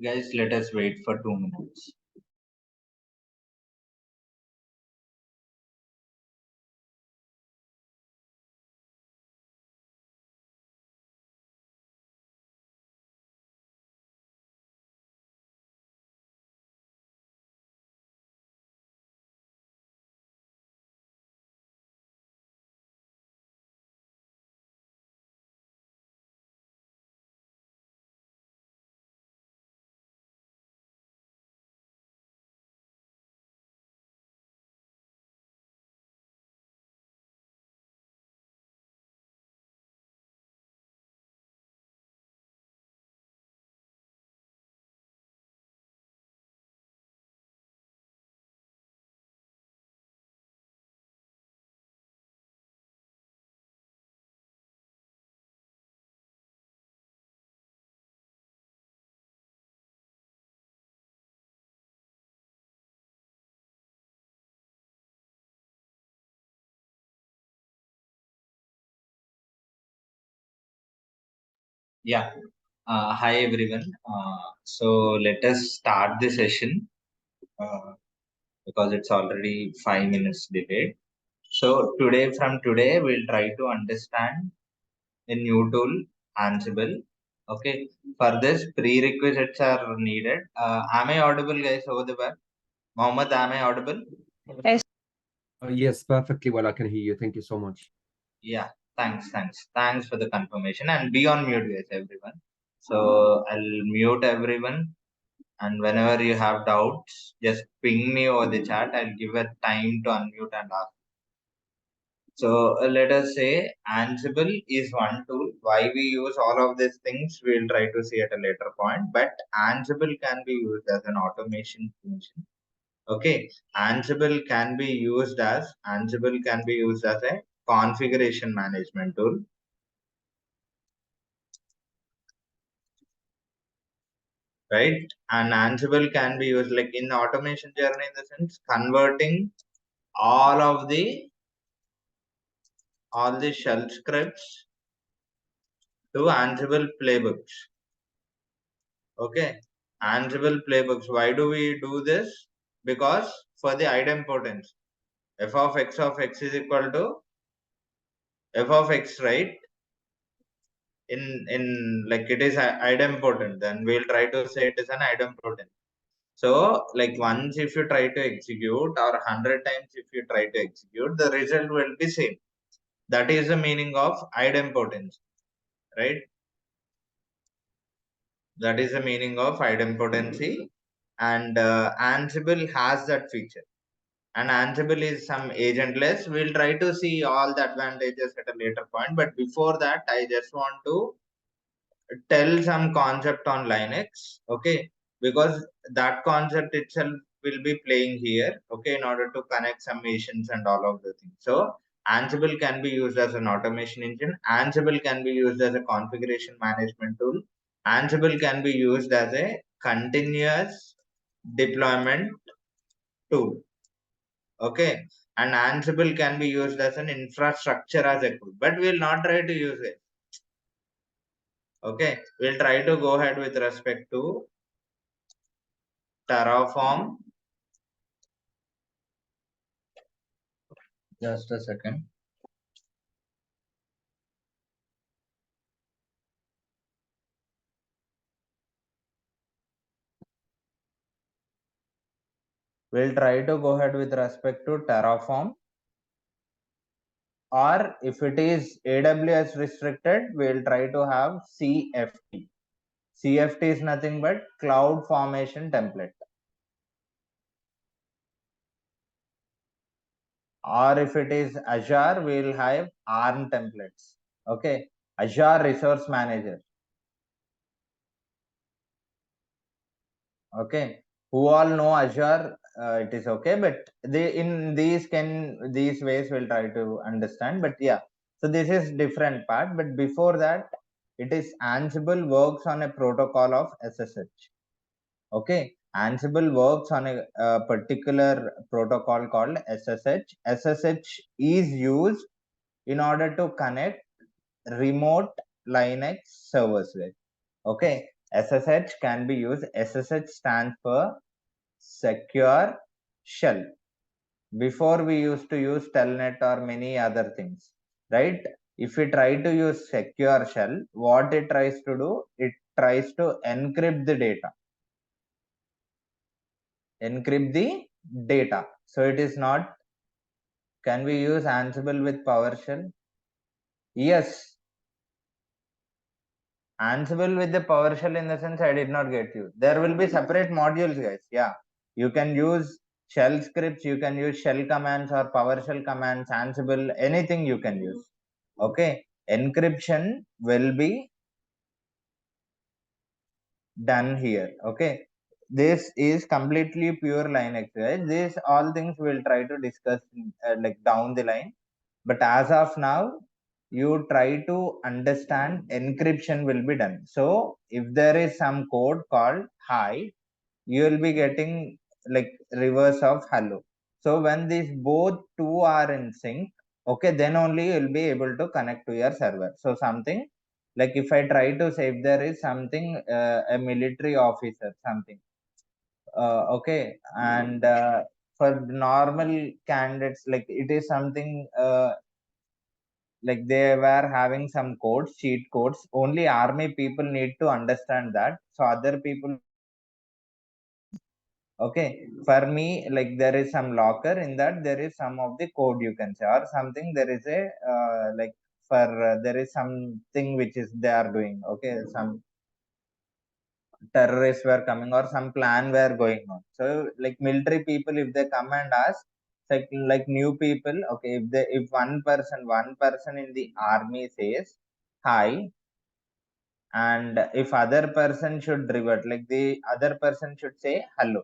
Guys, let us wait for 2 minutes. Yeah. Hi everyone. So let us start the session because it's already 5 minutes delayed. So from today we'll try to understand a new tool, Ansible. Okay. For this, prerequisites are needed. Am I audible, guys, over the web? Mohammed, am I audible? Yes. Yes, perfectly well. I can hear you. Thank you so much. Yeah. Thanks for the confirmation. And be on mute, guys, everyone. So I'll mute everyone. And whenever you have doubts, just ping me over the chat. I'll give a time to unmute and ask. So let us say Ansible is one tool. Why we use all of these things, we'll try to see at a later point. But Ansible can be used as an automation function. Okay, Ansible can be used as a configuration management tool. Right, and Ansible can be used like in the automation journey, in the sense converting all the shell scripts to Ansible playbooks. Okay, Ansible playbooks. Why do we do this? Because for the idempotency, f of x is equal to f of x, right? In like it is idempotent, then we'll try to say it is an idempotent. So like once if you try to execute, or 100 times if you try to execute, the result will be same. That is the meaning of idempotency, right? That is the meaning of idempotency. And Ansible has that feature. And Ansible is some agentless. We'll try to see all the advantages at a later point. But before that, I just want to tell some concept on Linux, okay? Because that concept itself will be playing here, okay, in order to connect some machines and all of the things. So Ansible can be used as an automation engine. Ansible can be used as a configuration management tool. Ansible can be used as a continuous deployment tool, okay? And Ansible can be used as an infrastructure as a tool, but we'll not try to use it. Okay, we'll try to go ahead with respect to Terraform. Just a second. We'll try to go ahead with respect to Terraform. Or if it is AWS restricted, we'll try to have CFT. CFT is nothing but Cloud Formation Template. Or if it is Azure, we'll have ARM templates. Okay, Azure Resource Manager. Okay, who all know Azure, it is okay, but they in these ways we'll try to understand. But yeah, so this is different part. But before that, it is Ansible works on a protocol of SSH. Okay, Ansible works on a particular protocol called SSH. SSH is used in order to connect remote Linux servers with. Okay, SSH can be used. SSH stands for secure shell. Before we used to use telnet or many other things, right? If we try to use secure shell, what it tries to do, it tries to encrypt the data. Encrypt the data. So it is not, can we use Ansible with PowerShell? Yes. Ansible with the PowerShell, in the sense, I did not get you. There will be separate modules, guys. Yeah. You can use shell scripts, you can use shell commands or PowerShell commands, Ansible, anything you can use. Okay. Encryption will be done here. Okay. This is completely pure Linux, guys. These all things we'll try to discuss like down the line. But as of now, you try to understand encryption will be done. So if there is some code called hi, you will be getting like reverse of hello. So when these both two are in sync, okay, then only you will be able to connect to your server. So something like, if I try to say, if there is something, a military officer, something, okay, and for normal candidates, like it is something, like they were having some codes, cheat codes, only army people need to understand that, so other people, okay, for me, like there is some locker, in that there is some of the code, you can say, or something, there is a like for there is something which is they are doing, okay, some terrorists were coming or some plan were going on. So like military people, if they come and ask, like new people, okay, if one person in the army says hi, and if other person should revert, like the other person should say hello,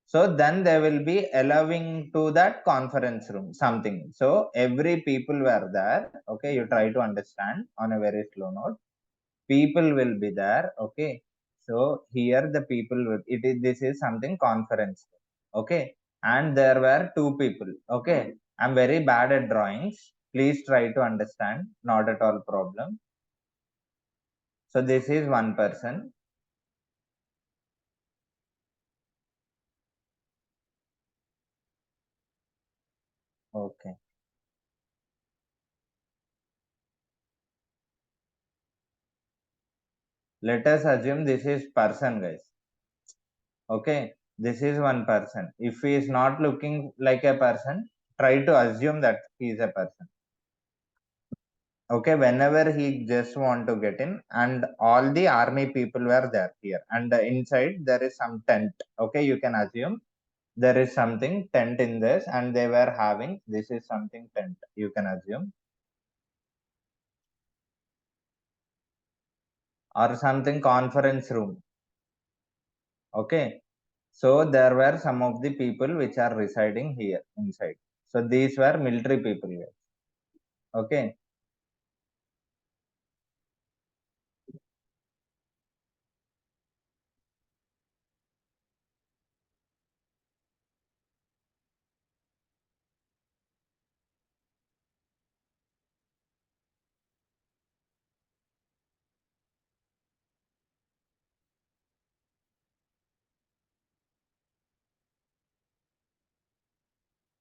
so then they will be allowing to that conference room, something. So every people were there, okay, you try to understand on a very slow note. People will be there, okay. So here the people will, it is, this is something conference, okay, and there were two people, okay. I'm very bad at drawings, please try to understand, not at all problem. So this is one person. Okay, let us assume this is person, guys. Okay, this is one person. If he is not looking like a person, try to assume that he is a person. Okay, whenever he just want to get in, and all the army people were there here, and inside there is some tent. Okay, you can assume there is something tent in this, and they were having, this is something tent, you can assume, or something conference room. Okay, so there were some of the people which are residing here inside. So these were military people here. Okay,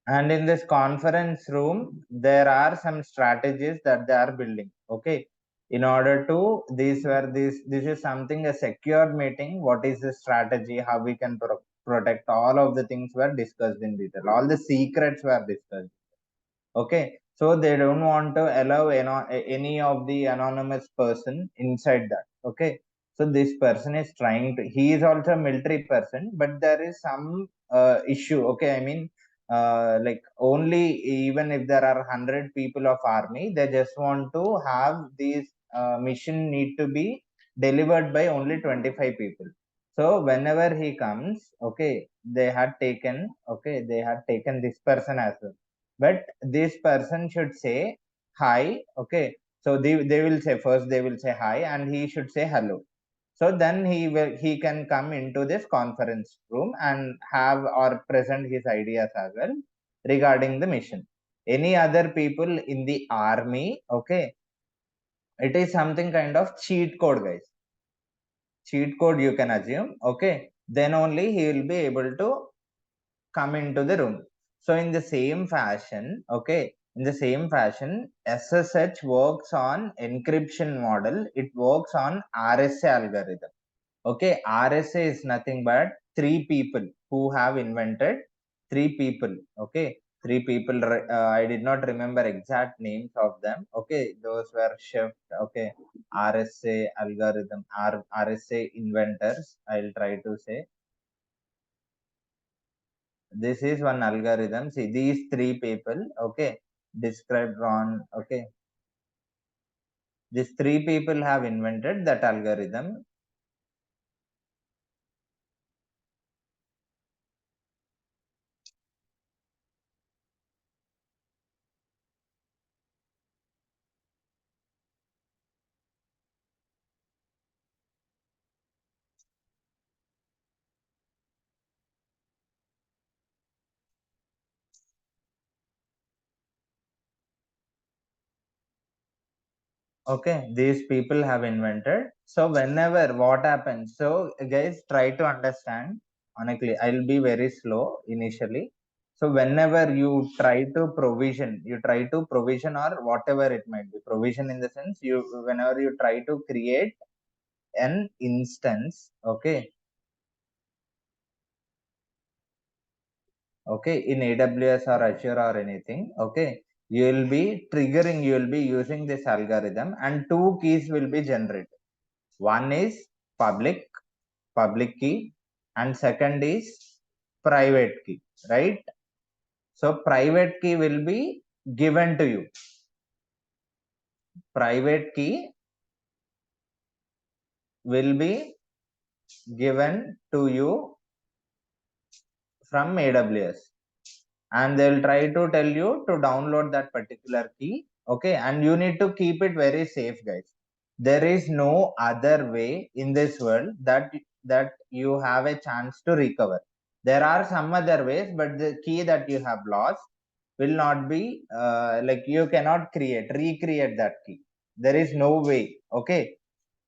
and in this conference room there are some strategies that they are building, okay, in order to, these were this is something, a secured meeting, what is the strategy, how we can protect, all of the things were discussed in detail, all the secrets were discussed. Okay, so they don't want to allow any of the anonymous person inside that. Okay, so this person is trying to, he is also a military person, but there is some issue, okay, I mean, like only, even if there are 100 people of army, they just want to have these mission need to be delivered by only 25 people. So whenever he comes, okay, they had taken, okay, they had taken this person as well, but this person should say hi. Okay, so they will say, first they will say hi, and he should say hello. So then he can come into this conference room and have or present his ideas as well regarding the mission. Any other people in the army, okay, it is something kind of cheat code, guys. cheat code you can assume, okay, then only he will be able to come into the room. So in the same fashion, okay, in the same fashion, SSH works on encryption model, it works on RSA algorithm. Okay, RSA is nothing but three people who have invented, three people, okay, three people, I did not remember exact names of them, okay, those were shift, okay, RSA algorithm, RSA inventors, I'll try to say. This is one algorithm. See, these three people, okay, described on, okay, these three people have invented that algorithm. Okay, these people have invented. So whenever what happens, so guys try to understand. Honestly, I'll be very slow initially. So whenever you try to provision, or whatever it might be, provision in the sense you, whenever you try to create an instance, okay, okay, in AWS or Azure or anything, okay, you will be triggering, you will be using this algorithm, and two keys will be generated. One is public key, and second is private key, right? So private key will be given to you, private key will be given to you from AWS, and they'll try to tell you to download that particular key, okay, and you need to keep it very safe, guys. There is no other way in this world that you have a chance to recover. There are some other ways, but the key that you have lost will not be, like, you cannot recreate that key. There is no way, okay.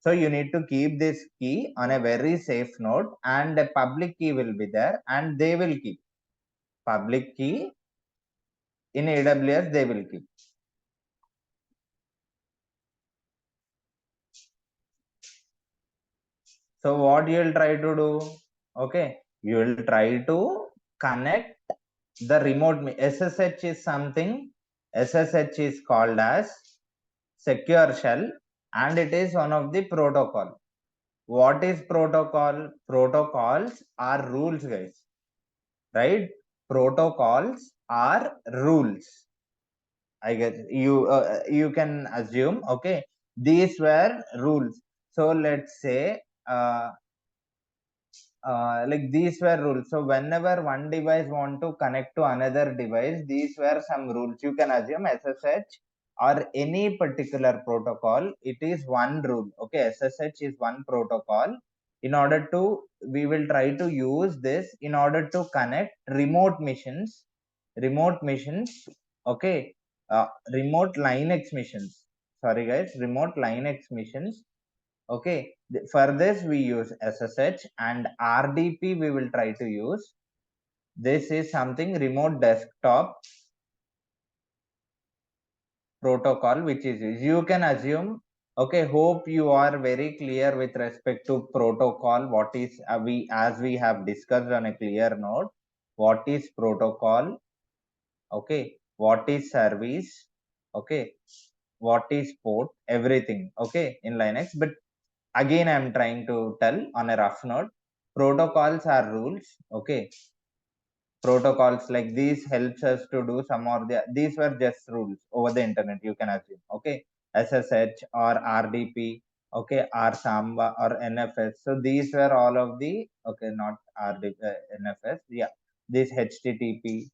So you need to keep this key on a very safe note, and a public key will be there, and they will keep public key in AWS, they will keep. So what you will try to do? Okay, you will try to connect the remote. SSH is something. SSH is called as secure shell, and it is one of the protocol. What is protocol? Protocols are rules, guys. Right? Protocols are rules. I guess you can assume. Okay, these were rules. So let's say, like, these were rules. So whenever one device want to connect to another device, these were some rules. You can assume SSH or any particular protocol, it is one rule. Okay, SSH is one protocol. In order to, we will try to use this in order to connect remote missions, okay, remote Linux missions. Sorry guys, remote Linux missions. Okay, for this we use SSH, and RDP we will try to use. This is something remote desktop protocol, which is used. You can assume. Okay, hope you are very clear with respect to protocol. What is, we, as we have discussed on a clear note, what is protocol? Okay, what is service? Okay, what is port? Everything. Okay, in Linux, but again I'm trying to tell on a rough note, protocols are rules. Okay, protocols like these helps us to do some, or these were just rules over the internet, you can assume. Okay, SSH or RDP, okay, or Samba or NFS. So these were all of the, okay, not RDP, NFS, yeah, this HTTPS.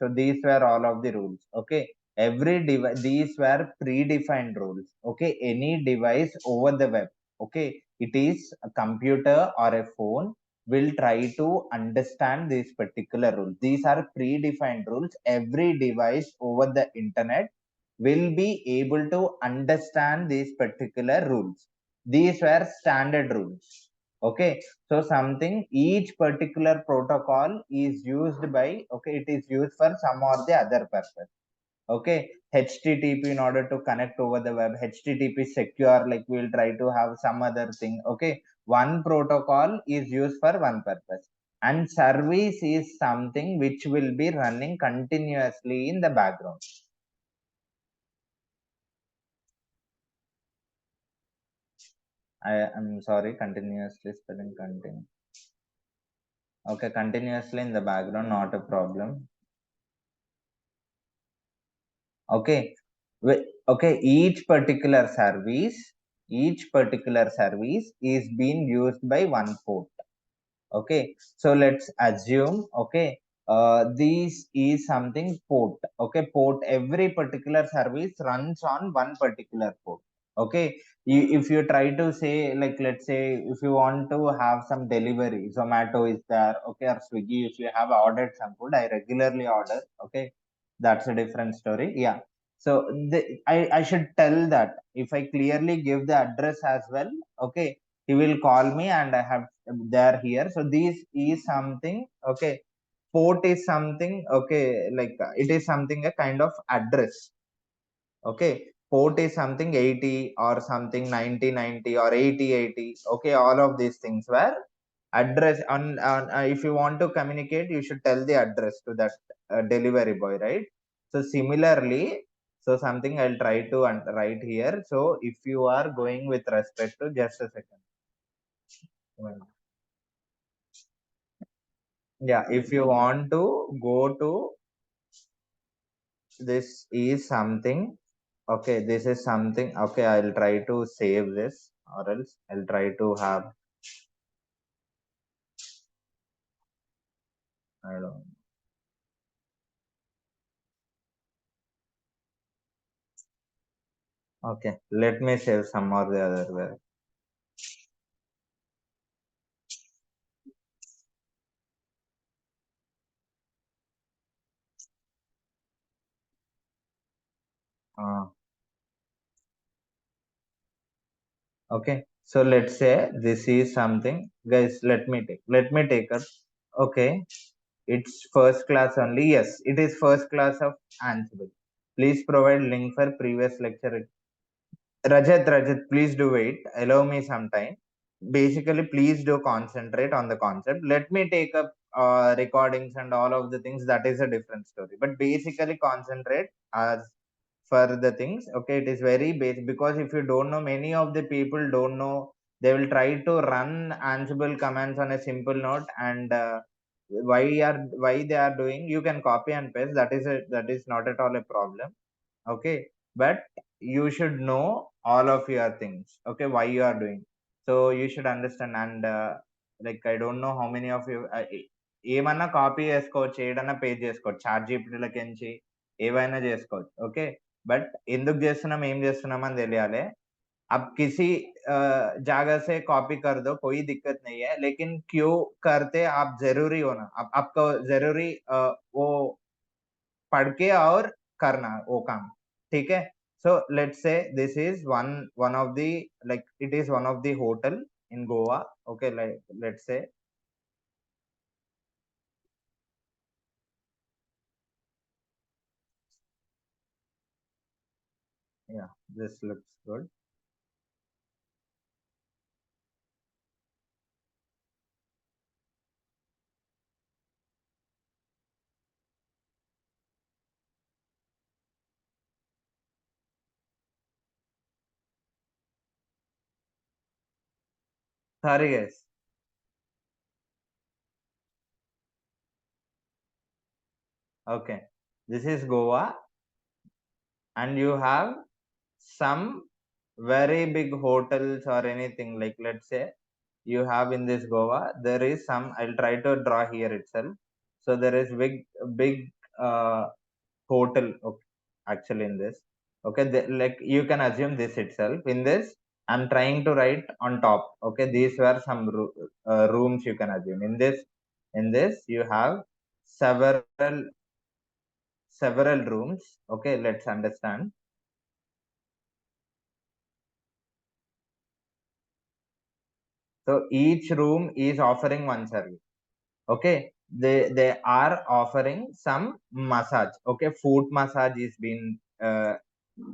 So these were all of the rules. Okay, every device, these were predefined rules. Okay, any device over the web, okay, it is a computer or a phone, will try to understand these particular rules. These are predefined rules. Every device over the internet will be able to understand these particular rules. These were standard rules. Okay, so something, each particular protocol is used by, okay, it is used for some or the other purpose. Okay, HTTP in order to connect over the web, HTTP secure, like we'll try to have some other thing. Okay, one protocol is used for one purpose, and service is something which will be running continuously in the background. I'm sorry, continuously spelling continue. Okay, continuously in the background, not a problem. Okay, okay, each particular service is being used by one port. Okay, so let's assume, okay, this is something port. Okay, port, every particular service runs on one particular port. Okay, if you try to say, like, let's say if you want to have some delivery, Zomato is there, okay, or Swiggy, if you have ordered some food, I regularly order. Okay, that's a different story. Yeah, so I should tell that if I clearly give the address as well, okay, he will call me and I have there here. So this is something, okay, port is something, okay, like it is something a kind of address. Okay, port is something 80 or something 9090 or 8080. Okay, all of these things were address on if you want to communicate, you should tell the address to that delivery boy, right? So similarly, so something I'll try to write here. So if you are going with respect to, just a second. Yeah, if you want to go to, this is something, okay, this is something, okay, I'll try to save this, or else I'll try to have, I don't, okay, let me save some or the other way. uh, okay, so let's say this is something, guys, let me take a, okay, it's first class only. Yes, it is first class of Ansible. Please provide link for previous lecture. Rajat, please do wait, allow me some time. Basically, please do concentrate on the concept. Let me take up recordings and all of the things, that is a different story, but basically concentrate as for the things. Okay, it is very basic, because if you don't know, many of the people don't know, they will try to run Ansible commands on a simple note, and why they are doing, you can copy and paste, that is not at all a problem. Okay, but you should know all of your things, okay, why you are doing. So you should understand, and like I don't know how many of you ఏమన్నా copy చేసుకోవచ్చు, ఏడన్నా page చేసుకోవచ్చు, chat జీపీటీలకించి ఏవైనా చేసుకోవచ్చు. Okay, but ఎందుకు చేస్తున్నాం, ఏం చేస్తున్నాం అని తెలియాలి. अब किसी जगह से कॉपी कर दो, कोई दिक्कत नहीं है, लेकिन क्यों करते आप जरूरी हो ना, आपको जरूरी वो पढ़ के और करना वो काम. ठीक है, so let's say this is one of the, like it is one of the hotel in Goa. Okay, like let's say, yeah, this looks good. Sorry guys. Okay, this is Goa, and you have some very big hotels or anything, like let's say you have in this Goa, there is some, I'll try to draw here itself. So there is big hotel, okay, actually in this. Okay, like you can assume this itself. In this, I'm trying to write on top. Okay, these were some rooms you can assume. In this you have several rooms. Okay, let's understand. So each room is offering one service. Okay, they are offering some massage. Okay, foot massage is being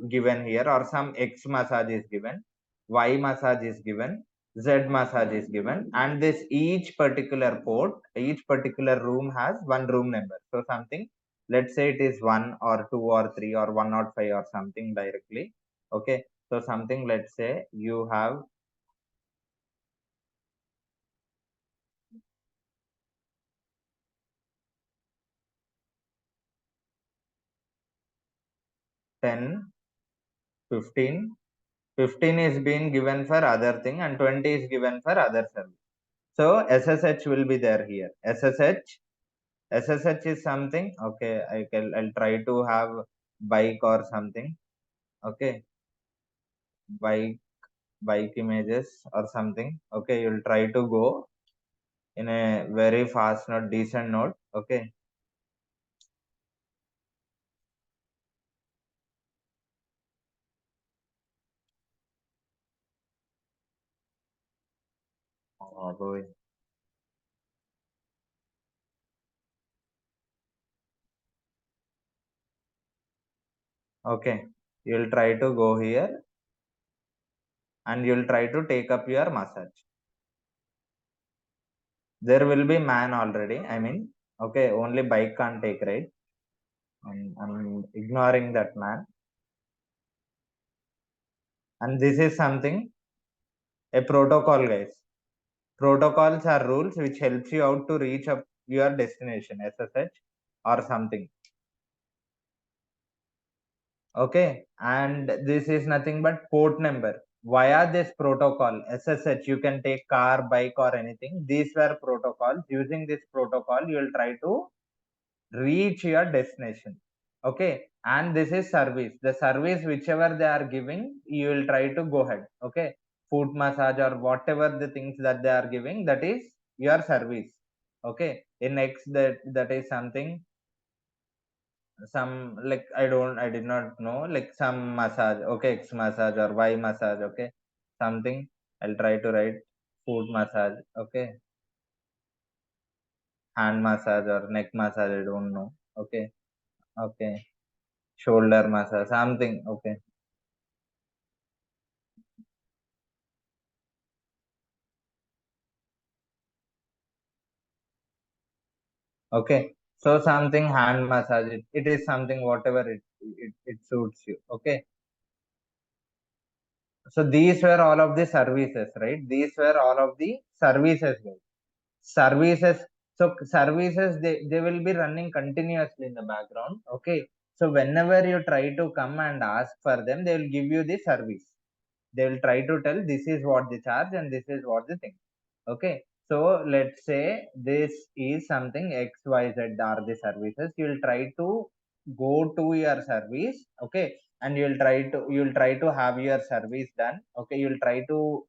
given here, or some X massage is given, Y massage is given, Z massage is given, and this each particular port, each particular room has one room number. So something, let's say it is 1 or 2 or 3 or 105 or something directly. Okay, so something, let's say you have 10, 15. 15 is being given for other thing and 20 is given for other service. So SSH will be there here. SSH is something. Okay, I'll try to have bike or something. Okay, bike images or something. Okay, you'll try to go in a very fast note, decent note. Okay. Oh boy. Okay, you'll try to go here and you'll try to take up your massage. There will be man already. I mean, okay, only bike can't take, right? I'm ignoring that man. And this is something, a protocol, guys. Protocols are rules which helps you out to reach up your destination, SSH or something. Okay, and this is nothing but port number. Via this protocol, SSH, you can take car, bike, or anything. These were protocols. Using this protocol, you will try to reach your destination. Okay, and this is service. The service whichever they are giving, you will try to go ahead. Okay, foot massage or whatever the things that they are giving, that is your service. Okay, in next, that is something, some, like, I did not know, like some massage. Okay, X massage or Y massage. Okay, something, I'll try to write foot massage. Okay, hand massage or neck massage, I don't know. Okay, okay, shoulder massage, something. Okay, okay, so something hand massage, it is something whatever it suits you. Okay, so these were all of the services, right? These were all of the services, guys. Services. So services, they will be running continuously in the background. Okay, so whenever you try to come and ask for them, they will give you the service. They will try to tell this is what the charge and this is what the thing. Okay, so let's say this is something XYZ are the services. You will try to go to your service. Okay, and you'll try to have your service done. Okay, you'll try to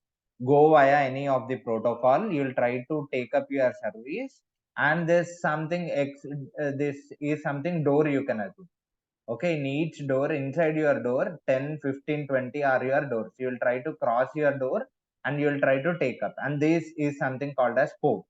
go via any of the protocol. You'll try to take up your service, and this something this is something door you can assume. Okay, in each door, inside your door, 10, 15, 20 are your doors. You will try to cross your door and you will try to take up, and this is something called as port.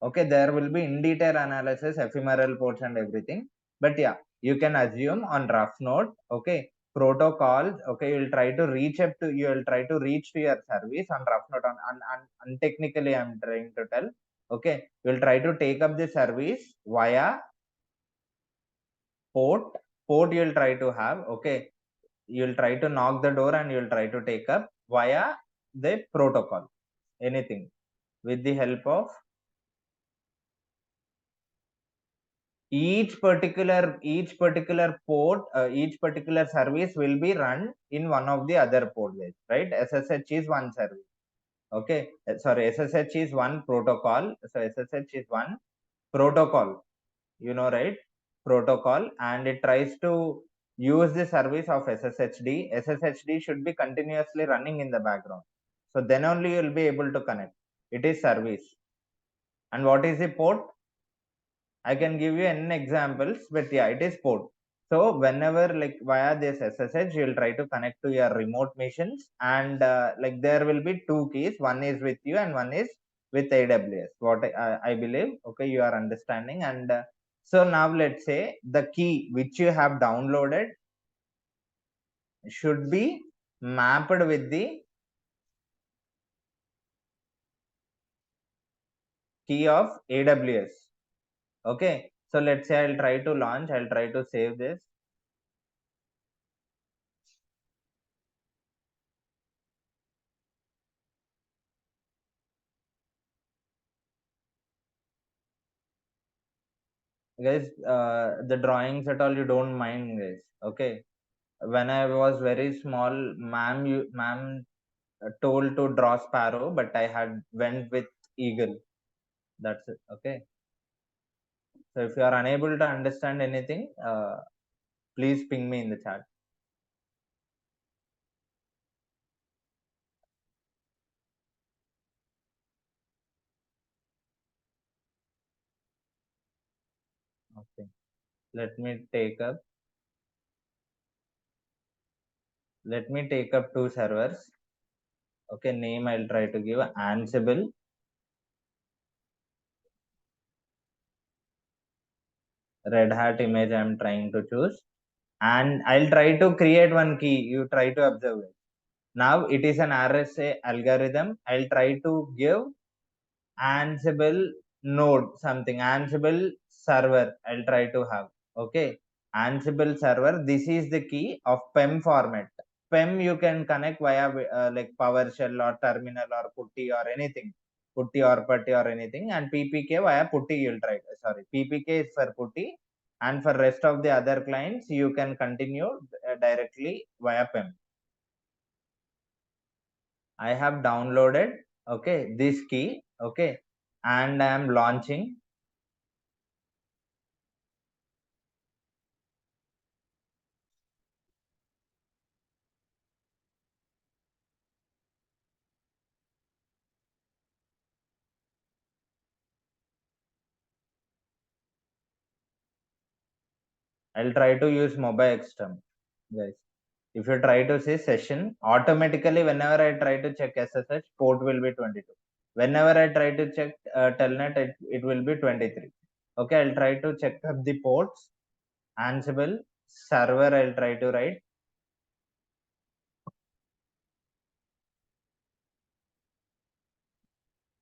Okay, there will be in detail analysis, ephemeral ports and everything, but yeah, you can assume on rough note. Okay, protocols. Okay, you will try to reach up to, you will try to reach to your service on rough note. On technically I'm trying to tell. Okay, you will try to take up the service via port you'll try to have. Okay, you'll try to knock the door and you'll try to take up via the protocol, anything, with the help of each particular port. Each particular service will be run in one of the other port ways, right? SSH is one service. Okay, sorry, SSH is one protocol. So SSH is one protocol, you know, right? Protocol, and it tries to use the service of SSHD should be continuously running in the background, so then only you will be able to connect. It is service. And what is the port? I can give you n examples, but yeah, it is port. So whenever like via this SSH, you'll try to connect to your remote machines, and like there will be two keys. One is with you and one is with AWS. What I believe, okay, you are understanding. And so now let's say the key which you have downloaded should be mapped with the key of AWS. Okay, so let's say I'll try to launch, I'll try to save this. Guys, the drawings at all, you don't mind, guys. Okay, when I was very small, ma'am told to draw sparrow, but I had went with eagle. That's it. Okay. So if you are unable to understand anything, please ping me in the chat. Okay. Let me take up. Let me take up two servers. Okay. Name I'll try to give Ansible. Red Hat image I'm trying to choose. And I'll try to create one key. You try to observe it. Now it is an RSA algorithm. I'll try to give Ansible node something, Ansible server. I'll try to have. Okay. Ansible server. This is the key of PEM format. PEM you can connect via like PowerShell or terminal or putty or anything. Putty or putty or anything. And PPK via putty you'll try. Sorry. PPK is for putty. And for rest of the other clients, you can continue directly via PEM. I have downloaded, okay, this key, okay, and I am launching. I'll try to use mobile extern, guys. If you try to say session, automatically whenever I try to check SSH, port will be 22. Whenever I try to check telnet, it will be 23. Okay, I'll try to check up the ports. Ansible server, I'll try to write.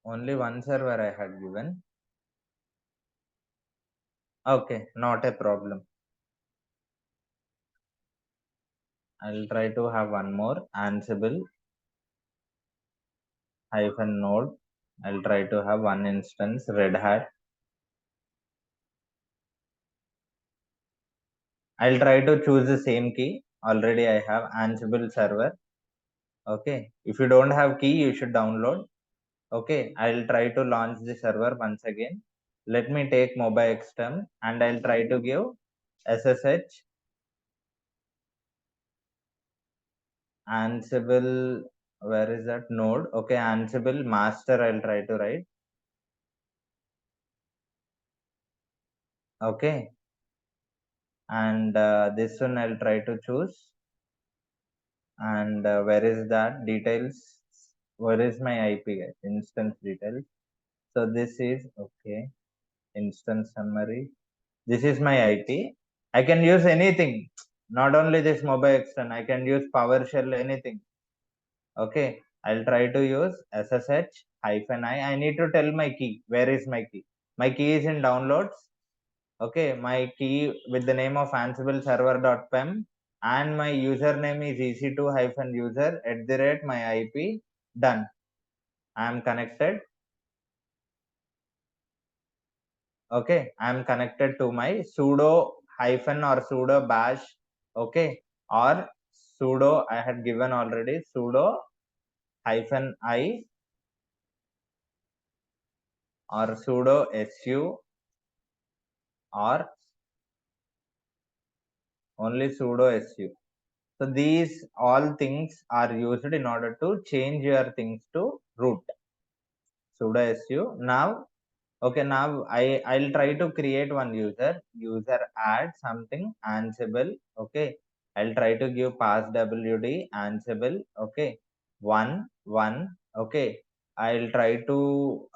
Only one server I had given. Okay, not a problem. I'll try to have one more Ansible hyphen node. I'll try to have one instance Red Hat. I'll try to choose the same key. Already I have Ansible server. Okay. If you don't have key, you should download. Okay. I'll try to launch the server once again. Let me take mobile extern and I'll try to give SSH Ansible. Where is that node? Okay. Ansible master. I'll try to write. Okay. And this one I'll try to choose. And where is that details? Where is my IP, guys? Instance details. So this is okay. Instance summary. This is my IP. I can use anything, not only this mobile extern. I can use PowerShell, anything. Okay, I'll try to use SSH hyphen I. I need to tell my key. Where is my key? My key is in downloads. Okay, my key with the name of Ansible server.pem and my username is ec2-user @ my IP. Done. I am connected. Okay, I am connected to my sudo hyphen or sudo bash. Okay, or sudo I had given already sudo hyphen I or sudo su or only sudo su. So these all things are used in order to change your things to root. Sudo su. Now Okay, now I'll try to create one user add something Ansible. Okay, I'll try to give pass wd Ansible. Okay, one. Okay, I'll try to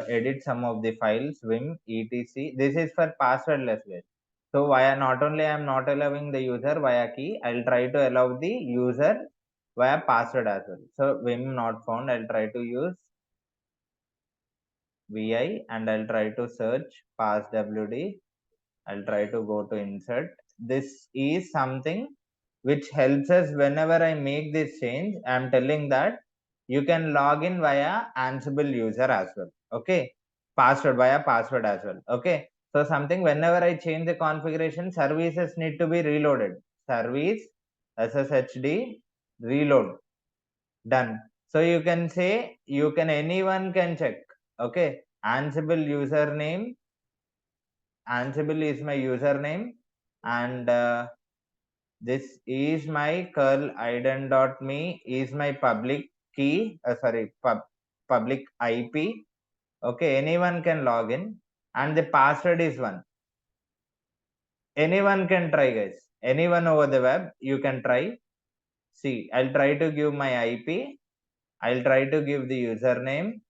edit some of the files vim etc. This is for passwordless way. So via not only I'm not allowing the user via key, I'll try to allow the user via password as well. So vim not found, I'll try to use vi and I'll try to search passwd. I'll try to go to insert. This is something which helps us whenever I make this change. I'm telling that you can log in via Ansible user as well. Okay, password via password as well. Okay, so something whenever I change the configuration, services need to be reloaded. Service sshd reload done. So you can say you can anyone can check. Okay, Ansible username. Ansible is my username, and this is my curl ident.me is my public key. Sorry, public IP. Okay, anyone can log in, and the password is one. Anyone can try, guys. Anyone over the web, you can try. See, I'll try to give my IP. I'll try to give the username,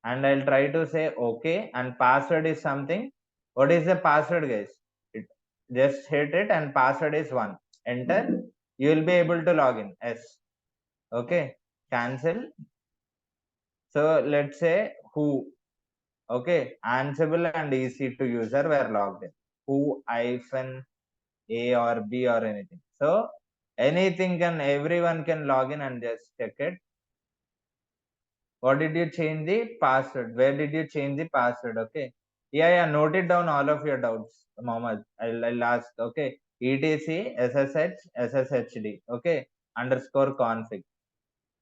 and I'll try to say okay, and password is something. What is the password, guys? It, just hit it and password is one. Enter. You will be able to log in. Yes. Okay. Cancel. So let's say who. Okay. Ansible and EC2 user were logged in. Who hyphen A or B or anything. So anything can, everyone can log in and just check it. What did you change the password? Where did you change the password? Okay. Yeah. Note it down all of your doubts, Mohammed. I'll ask. Okay. etc sshd. Okay. Underscore config.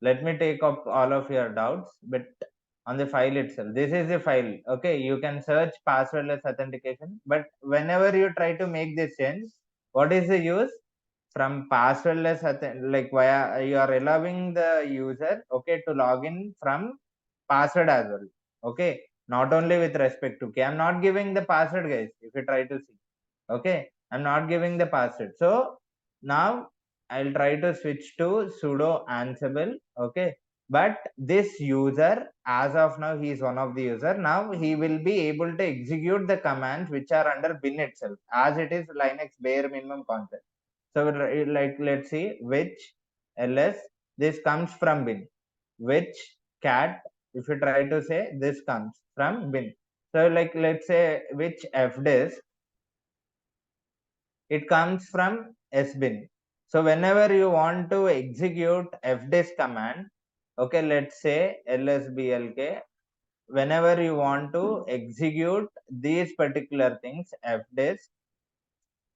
Let me take up all of your doubts, but on the file itself. This is the file. Okay. You can search passwordless authentication, but whenever you try to make this change, what is the use? From passwordless like via you are allowing the user, okay, to log in from password as well. Okay, not only with respect to key. I'm not giving the password, guys. If you try to see, okay, I'm not giving the password. So now I'll try to switch to sudo Ansible. Okay, but this user, as of now, he is one of the user. Now he will be able to execute the commands which are under bin itself, as it is Linux bare minimum concept. So like let's see which ls, this comes from bin, which cat, if you try to say, this comes from bin. So like let's say which fdisk, it comes from sbin. So whenever you want to execute fdisk command, okay, let's say lsblk, whenever you want to execute these particular things, fdisk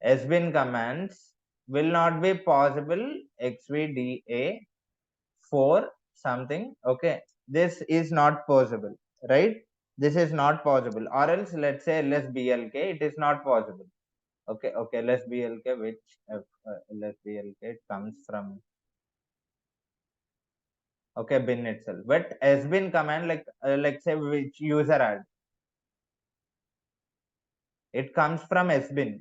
sbin commands will not be possible. xvda 4 something. Okay, this is not possible, right? This is not possible, or else let's say lsblk, it is not possible. Okay, lsblk, which lsblk, it comes from, okay, bin itself, but sbin command, like say which user add, it comes from sbin.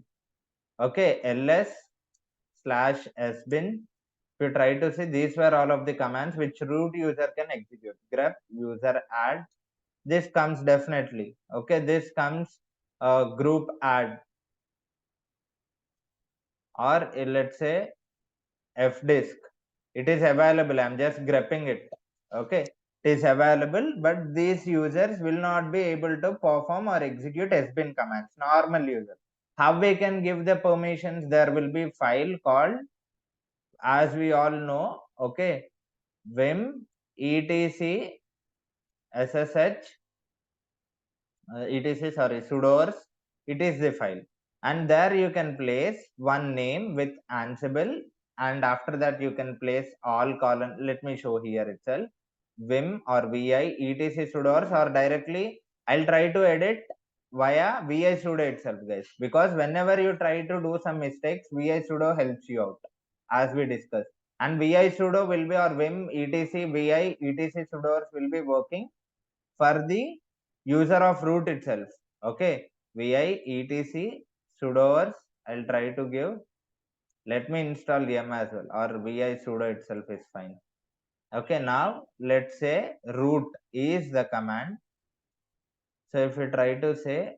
Okay, ls slash sbin. If you try to see, these were all of the commands which root user can execute. Grep user add, this comes definitely. Okay, this comes group add, or let's say fdisk, it is available. I'm just grepping it. Okay, it is available, but these users will not be able to perform or execute sbin commands, normal user. How we can give the permissions? There will be file called, as we all know, okay, vim etc ssh etc, sorry, sudoers, it is the file, and there you can place one name with Ansible, and after that you can place all colon. Let me show here itself, vim or vi etc sudoers, or directly I'll try to edit via vi sudo itself, guys, because whenever you try to do some mistakes, vi sudo helps you out, as we discussed. and vi sudo will be, or vim etc vi etc sudoers will be working for the user of root itself. Okay, vi etc sudoers, I'll try to give, let me install yum as well, or vi sudo itself is fine. Okay, now let's say root is the command. So if we try to say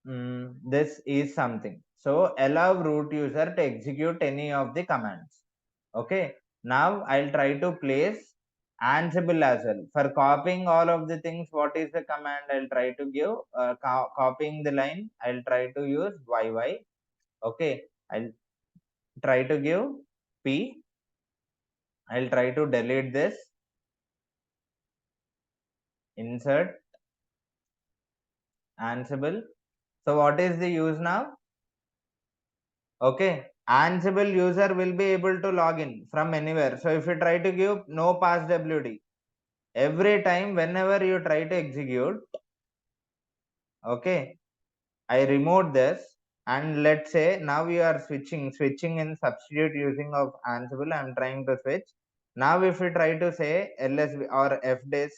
this is something, so allow root user to execute any of the commands. Okay, now I'll try to place Ansible as well. For copying all of the things, what is the command? I'll try to give copying the line, I'll try to use yy. Okay, I'll try to give p, I'll try to delete this, insert Ansible. So what is the use now? Okay, Ansible user will be able to log in from anywhere. So if you try to give no passwd, every time whenever you try to execute, okay, I removed this, and let's say now we are switching in substitute using of Ansible. I'm trying to switch. Now if we try to say lsb or fdisk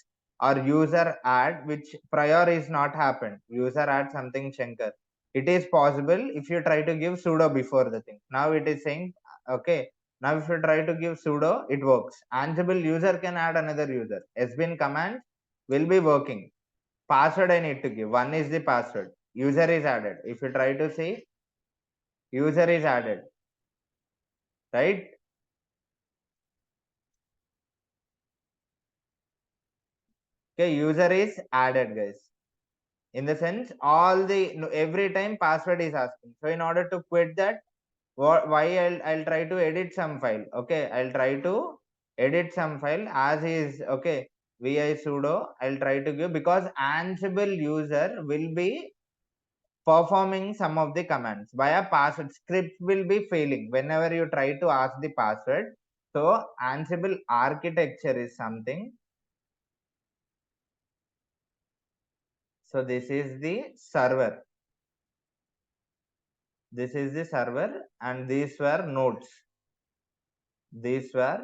or user add, which prior is not happened, user add something Shankar, it is possible if you try to give sudo before the thing. Now it is saying okay. Now if you try to give sudo, it works. Ansible user can add another user. Sbin command will be working. Password I need to give. One is the password. User is added. If you try to see, user is added, right? Okay, user is added, guys. In the sense, all the every time password is asking. So in order to quit that, why I'll try to edit some file. Okay, I'll try to edit some file as is. Okay, vi sudo. I'll try to give, because Ansible user will be performing some of the commands via password. Script will be failing whenever you try to ask the password. So Ansible architecture is something. So this is the server. This is the server, and these were nodes. These were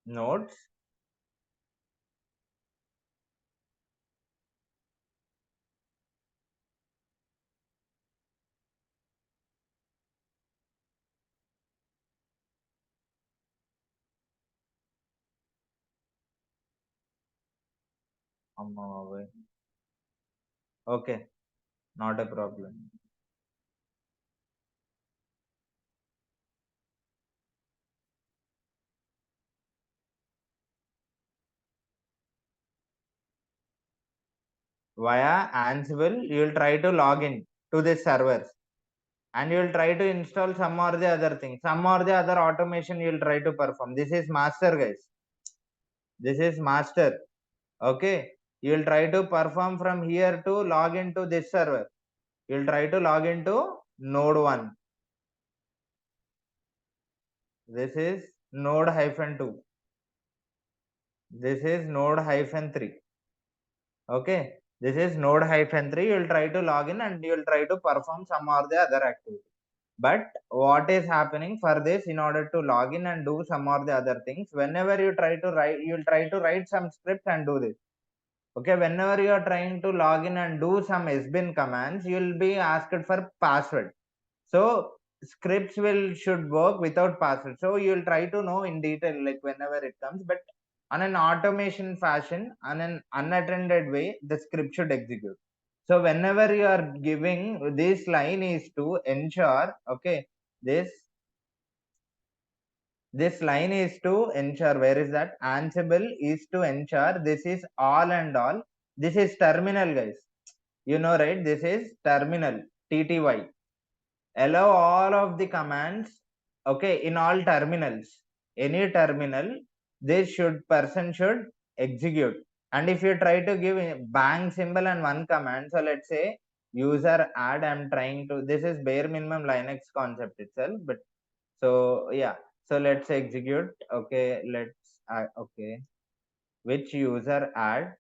nodes. Okay, not a problem. Via Ansible, you will try to log in to this servers, and you will try to install some or the other thing, some or the other automation you will try to perform. This is master, guys. This is master. Okay, you will try to perform from here to log into this server. You will try to log into node 1. This is node -2. This is node -3. Okay, this is node -3. You will try to log in, and you will try to perform some or the other activity. But what is happening for this, in order to log in and do some or the other things, whenever you try to write, you will try to write some scripts and do this. Okay, whenever you are trying to log in and do some sbin commands, you will be asked for password. So scripts will should work without password. So you will try to know in detail, like whenever it comes, but on an automation fashion, on an unattended way, the script should execute. So whenever you are giving, this line is to ensure, okay, this line is to ensure, where is that? Ansible is to ensure this is all and all. This is terminal, guys. You know, right? This is terminal, TTY. Allow all of the commands, okay, in all terminals. Any terminal, this person should execute. And if you try to give a bang symbol and one command, so let's say user add, I'm trying to, this is bare minimum Linux concept itself, but so yeah, so let's execute. Okay, let's okay, which user add.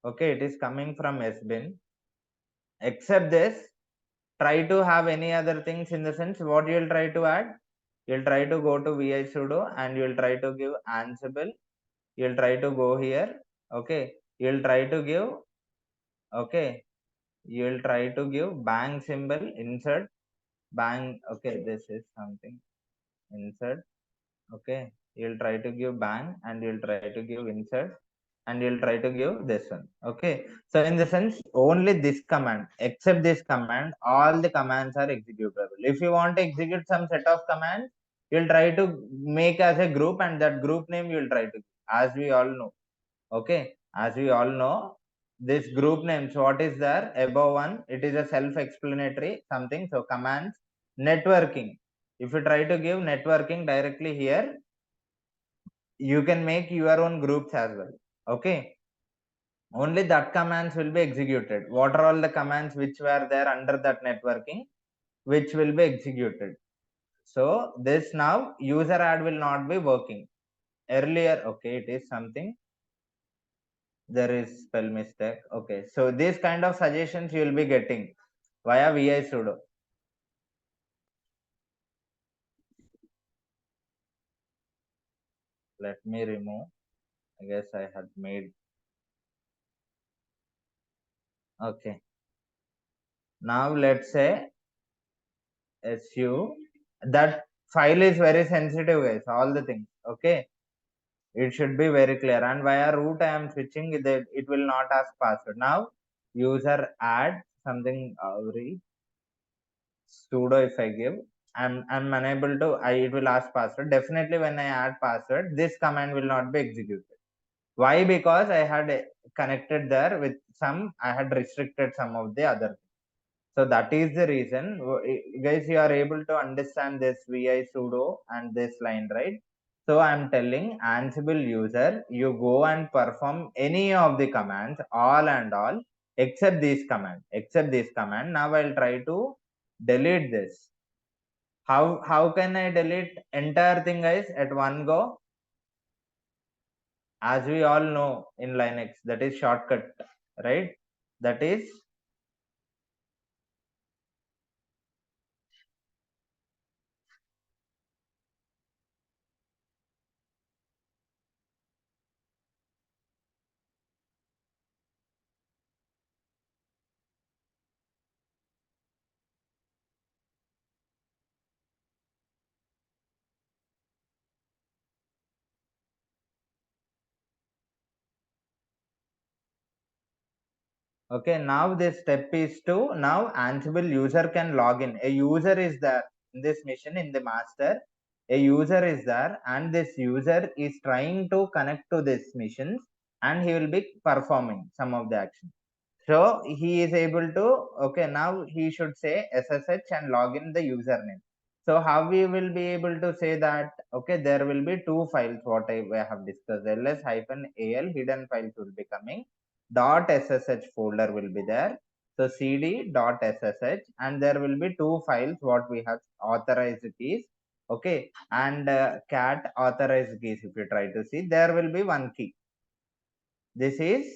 Okay, it is coming from sbin. Except this, try to have any other things in the sense what you'll try to add. You'll try to go to vi sudo and you'll try to give Ansible. You'll try to go here. Okay, you'll try to give, okay, you'll try to give bang symbol, insert bang. Okay, this is something, insert. Okay, you'll try to give bang and you'll try to give insert and you'll try to give this one. Okay, so in the sense only this command, except this command, all the commands are executable. If you want to execute some set of commands, you'll try to make as a group and that group name you'll try to, as we all know. Okay, as we all know, this group names, what is there above one, it is a self-explanatory something. So commands, networking, if you try to give networking directly here, you can make your own groups as well. Okay, only that commands will be executed. What are all the commands which were there under that networking, which will be executed. So this now user add will not be working earlier. Okay, it is something, there is spell mistake. Okay, so these kind of suggestions you will be getting via vi sudo. Let me remove, I guess I had made. Okay, now let's say su, that file is very sensitive guys, all the things. Okay, it should be very clear, and via root I am switching it, it will not ask password. Now user add something, sudo, if I give, I'm unable to, it will ask password. Definitely when I add password, this command will not be executed. Why? Because I had connected there with some, I had restricted some of the other. So that is the reason. Guys, you are able to understand this vi sudo and this line, right? So I'm telling Ansible user, you go and perform any of the commands, all and all, except this command, except this command. Now I'll try to delete this. How can I delete entire thing guys at one go? As we all know in Linux, that is shortcut, right? That is, okay, now this step is to, now Ansible user can log in. A user is there in this mission, in the master, a user is there and this user is trying to connect to this missions and he will be performing some of the action. So he is able to, okay, now he should say ssh and log in the username. So how we will be able to say that? Okay, there will be two files what I have discussed. ls-al hidden files will be coming, .ssh folder will be there. So cd .ssh and there will be two files what we have, authorized keys. Okay, and cat authorized keys, if you try to see, there will be one key. This is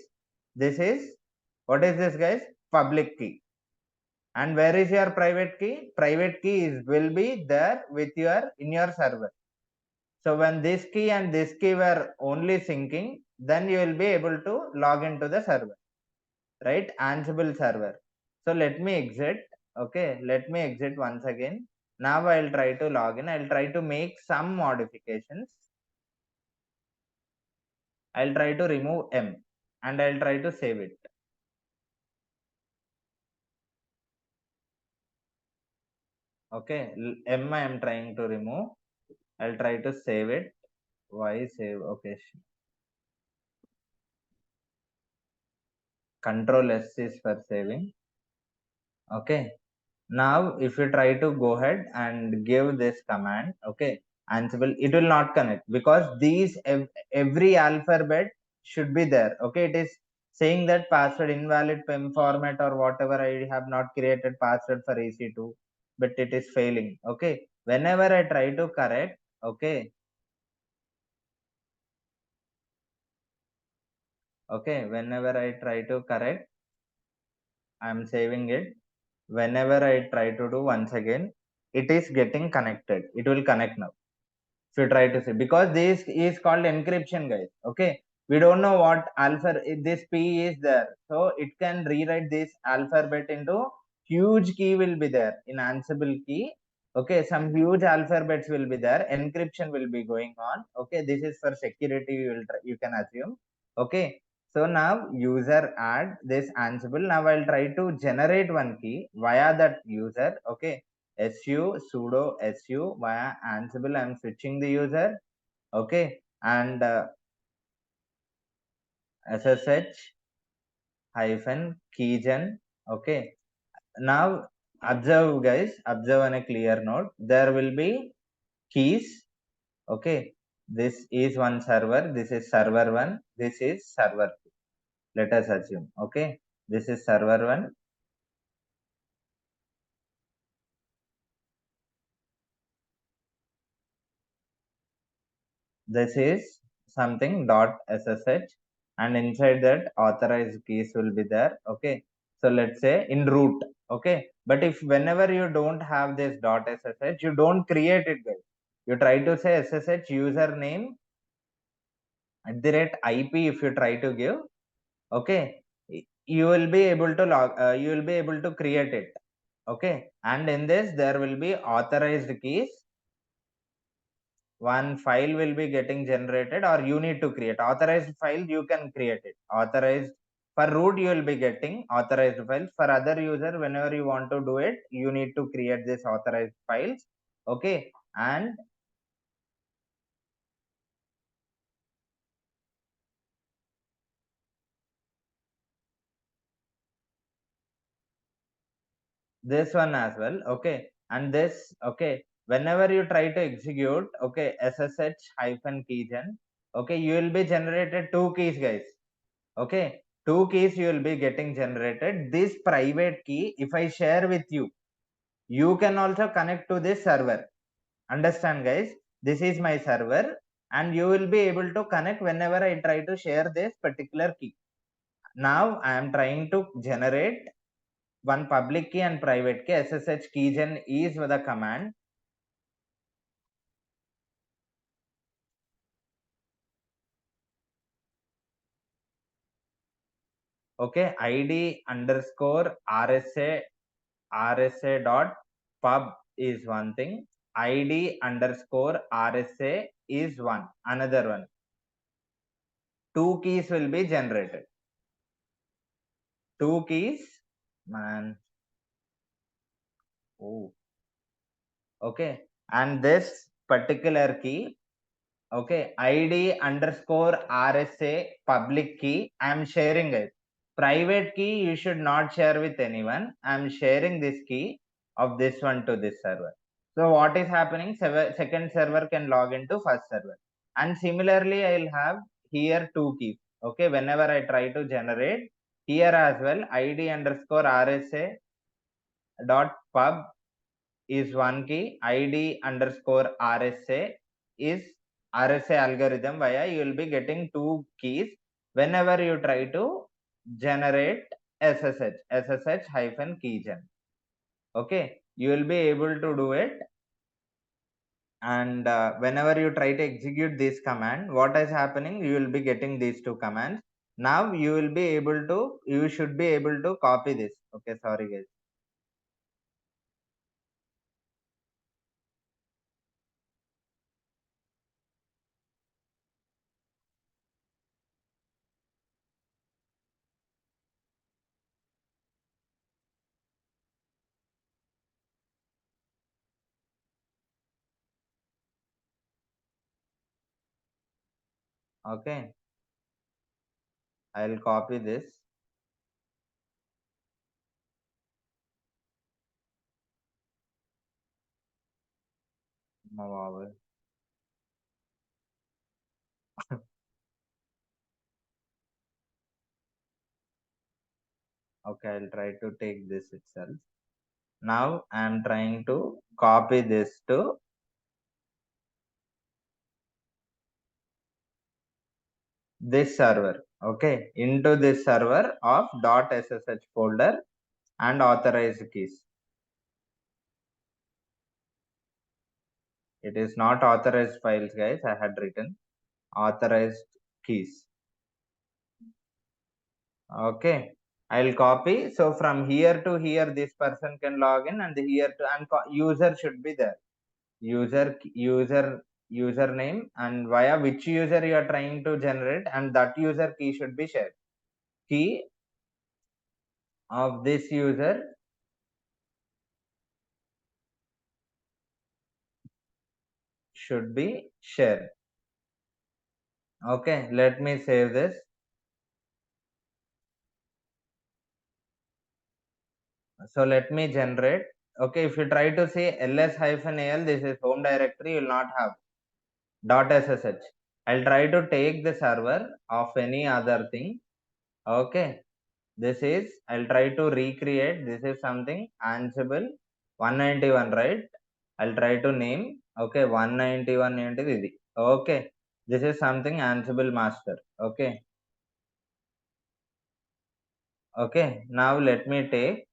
what is this guys? Public key. And where is your private key? Private key is will be there with your in your server. So when this key and this key were only syncing, then you will be able to log into the server, right? Ansible server. So let me exit. Okay, let me exit once again. Now I'll try to log in. I'll try to make some modifications. I'll try to remove m and I'll try to save it. Okay, m I am trying to remove. I'll try to save it. Why save? Okay, control s is for saving. Okay, now if you try to go ahead and give this command, okay, Ansible, it will not connect because these every alphabet should be there. Okay, it is saying that password invalid pem format or whatever, I have not created password for ec2, but it is failing. Okay, whenever I try to correct, okay, okay, whenever I try to correct, I'm saving it. whenever I try to do once again, it is getting connected. It will connect now. If you try to see, because this is called encryption, guys. Okay, we don't know what alpha this p is there, so it can rewrite this alphabet into huge key will be there in Ansible key. Okay, some huge alphabets will be there, encryption will be going on. Okay, this is for security, you can assume. Okay, so now user add this Ansible. Now I'll try to generate one key via that user. Okay, sudo su via Ansible. I'm switching the user. Okay, and ssh hyphen keygen. Okay, now observe, guys, observe on a clear note. There will be keys. Okay, this is one server, this is server one, this is server two. Let us assume. Okay, this is server one. This is something dot ssh, and inside that authorized keys will be there. Okay, so let's say in root. Okay, but if whenever you don't have this dot ssh, you don't create it, guys. You try to say ssh username at the rate ip. If you try to give, okay, you will be able to you will be able to create it. Okay, and in this there will be authorized keys. One file will be getting generated, or you need to create authorized file. You can create it authorized. For root you will be getting authorized files. For other user, whenever you want to do it, you need to create this authorized files. Okay, and this one as well. Okay, and this. Okay, whenever you try to execute, okay, ssh hyphen keygen. Okay, you will be generated two keys, guys. Okay, two keys you will be getting generated. This private key, if I share with you, you can also connect to this server. Understand, guys? This is my server, and you will be able to connect whenever I try to share this particular key. Now I am trying to generate one public key and private key. ssh keygen is the command. Okay, id underscore rsa dot pub is one thing. id underscore rsa is one another one. Two keys will be generated. Two keys, man. Oh, okay, and this particular key. Okay, id underscore rsa public key I am sharing it. Private key you should not share with anyone. I am sharing this key of this one to this server. So what is happening, second server can log into first server, and similarly I will have here two keys. Okay, whenever I try to generate here as well, id underscore rsa dot pub is one key. id underscore rsa is rsa algorithm via you will be getting two keys whenever you try to generate ssh hyphen keygen. Okay, you will be able to do it. And whenever you try to execute this command, what is happening, you will be getting these two commands. Now you will be able to, you should be able to copy this. Okay, sorry guys. Okay, I will copy this. Wow. Okay, I'll try to take this itself. Now I'm trying to copy this to this server. Okay, into this server of .ssh folder. and authorized keys. It is not authorized files, guys. I had written authorized keys. Okay, I'll copy. So from here to here, this person can log in, and here to, and user should be there. Username, and via which user you are trying to generate, and that user key should be shared. Key of this user should be shared. Okay, let me save this. So let me generate. Okay, if you try to say ls-al, this is home directory, you will not have .ssh. I'll try to take the server of any other thing. Okay, this is, I'll try to recreate. This is something Ansible 191, right? I'll try to name. Okay, 191 into this. Okay, this is something Ansible master. Okay, okay. Now let me take.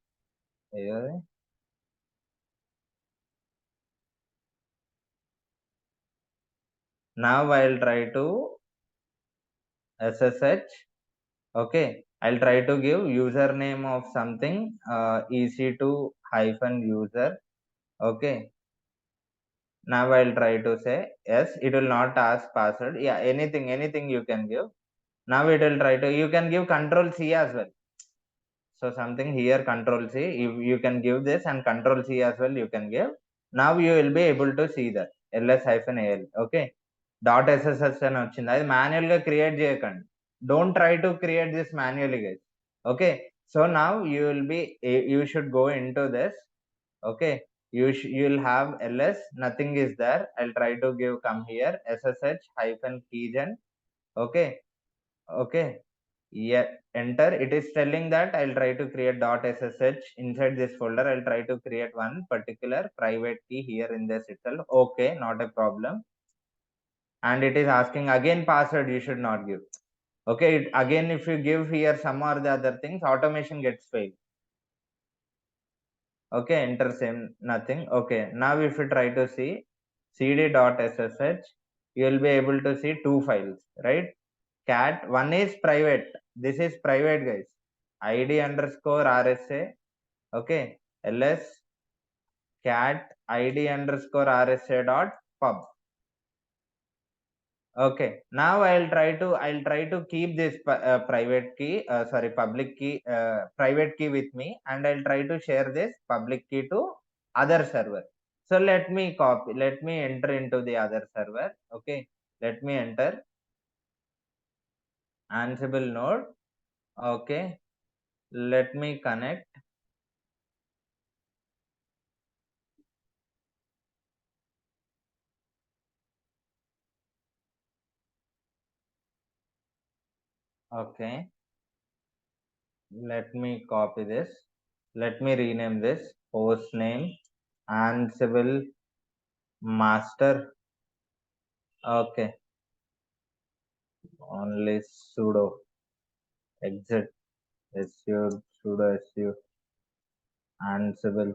Now I'll try to SSH. Okay, I'll try to give username of something EC2 hyphen user. Okay, now I'll try to say yes. It will not ask password. Yeah, anything you can give. Now it will try to. You can give Control C as well. So something here Control C. You can give this, and Control C as well. You can give. Now you will be able to see that ls-al. Okay. .ssh అని వచ్చింది, అది manual గా create చేయకండి. Don't try to create this manually guys. Okay, so now you should go into this. Okay, you'll have ls, nothing is there. I'll try to give, come here, ssh hyphen keygen. Okay, okay, yeah, enter. It is telling that I'll try to create .ssh inside this folder. I'll try to create one particular private key here in this itself. Okay, not a problem. And it is asking again password you should not give. Okay, again if you give here some or the other things, automation gets failed. Okay, enter same, nothing. Okay, now if you try to see cd.ssh, you will be able to see two files, right? Cat, one is private. This is private, guys. id underscore rsa. Okay, ls cat id underscore rsa dot pub. Okay, now I'll try to keep this private key, sorry, public key, private key with me, and I'll try to share this public key to other server. So let me copy, let me enter into the other server. Okay, let me enter Ansible node. Okay, let me connect. Okay, let me copy this. Let me rename this host name Ansible master. Okay, only sudo exit su sudo su Ansible.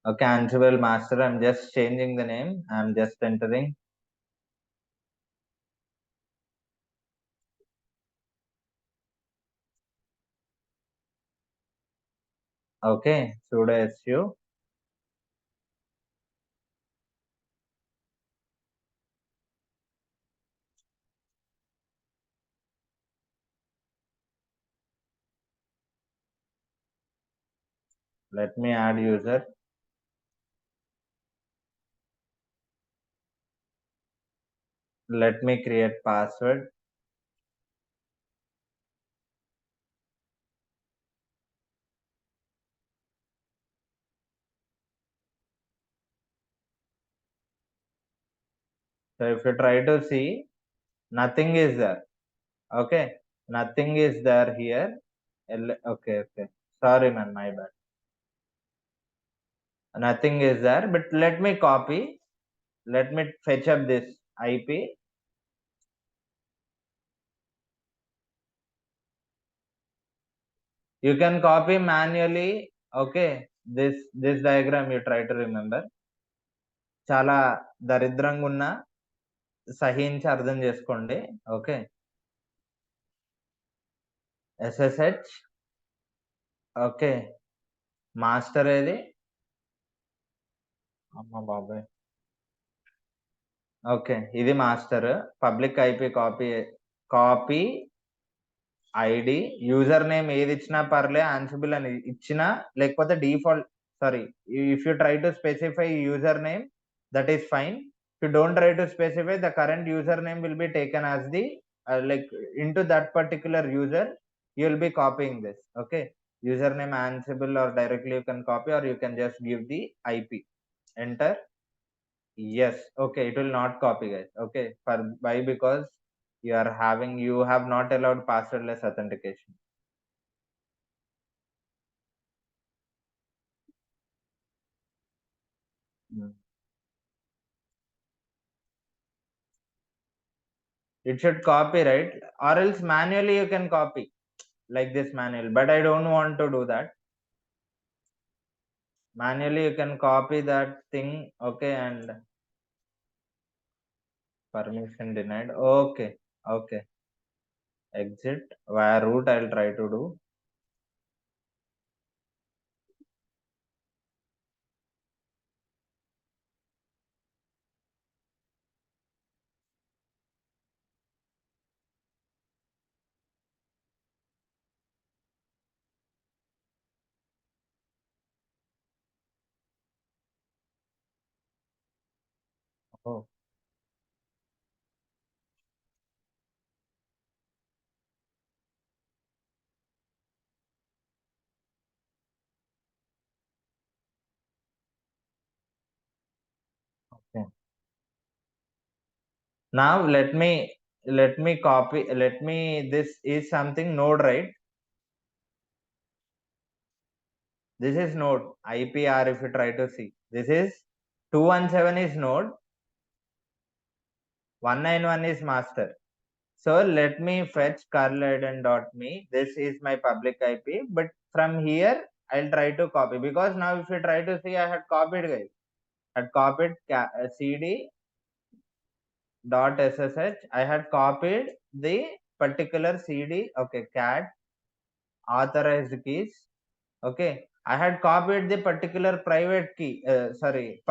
Okay, Ansible master. I'm just changing the name. I'm just entering. Okay, sudo su. Let me add user. Let me create password. So if you try to see, nothing is there. Okay, nothing is there here. Okay, okay. Sorry, man, my bad. Nothing is there. But let me copy. Let me fetch up this IP. You can copy manually. Okay, this diagram you try to remember. చాలా దరిద్రంగా ఉన్న సహించి అర్థం చేసుకోండి. Okay, SSH. Okay, master ఏది? అమ్మ బాబాయ్. Okay, ఇది master. Public IP copy ID user name ఏది ఇచ్చినా పర్లే, ఆన్సిబుల్ అని ఇచ్చినా, లేకపోతే default, sorry, if you try to specify user name, that is fine. If you don't try to specify, the current username will be taken as the like into that particular user. You will be copying this. Okay, username Ansible, or directly you can copy, or you can just give the IP. Enter. Yes. Okay, it will not copy, guys. Okay, for why? Because you have not allowed passwordless authentication. It should copy, right? Or else manually you can copy like this manual, but I don't want to do that. Manually you can copy that thing. Okay, and permission denied. Okay, okay, exit via root. I'll try to do. Oh, okay. Now let me copy. This is something node, right? This is node IPR. If you try to see, this is 217 is node, 191 is master. So let me fetch curl_iden.me. This is my public IP, but from here I'll try to copy, because now if you try to see, I had copied, guys. I had copied cd dot ssh. I had copied the particular cd. Okay, cat authorized keys. Okay, I had copied the particular private key,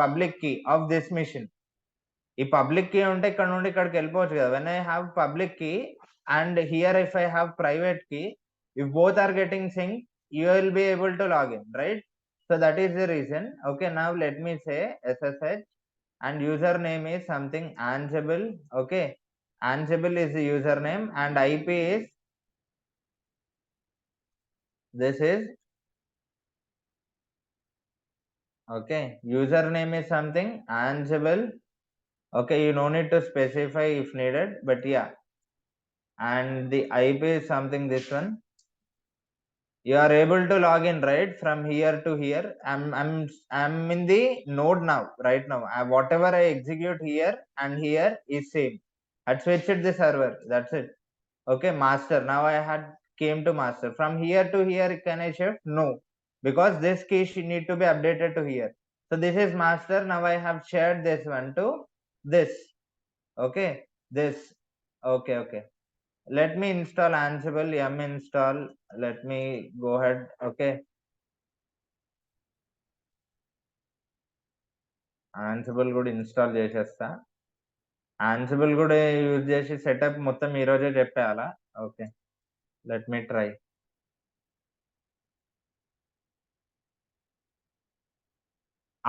public key of this machine. ఈ public key ఉంటే ఇక్కడ నుండి ఇక్కడికి వెళ్ళిపోవచ్చు కదా. When I have public key and here if I have private key, if both are getting sync, you will be able to log in, right? So that is the reason. Okay, now let me say SSH and username is something Ansible. Okay, Ansible is the username and IP is, this is, okay, username is something Ansible. Okay, you no need to specify if needed, but yeah, and the IP is something, this one. You are able to log in, right, from here to here. I'm in the node now, right now. Whatever I execute here and here is same. I switched the server, that's it. Okay, master. Now I had came to master. From here to here, can I shift? No, because this key should need to be updated to here. So this is master. Now I have shared this one to this. Okay, this. Okay, okay. Let me install Ansible, yum install. Let me go ahead. Okay, Ansible కూడా install చేసేస్తా. Ansible కూడా use చేసి setup మొత్తం ఈ రోజే చెప్పేయాలా? Okay, let me try.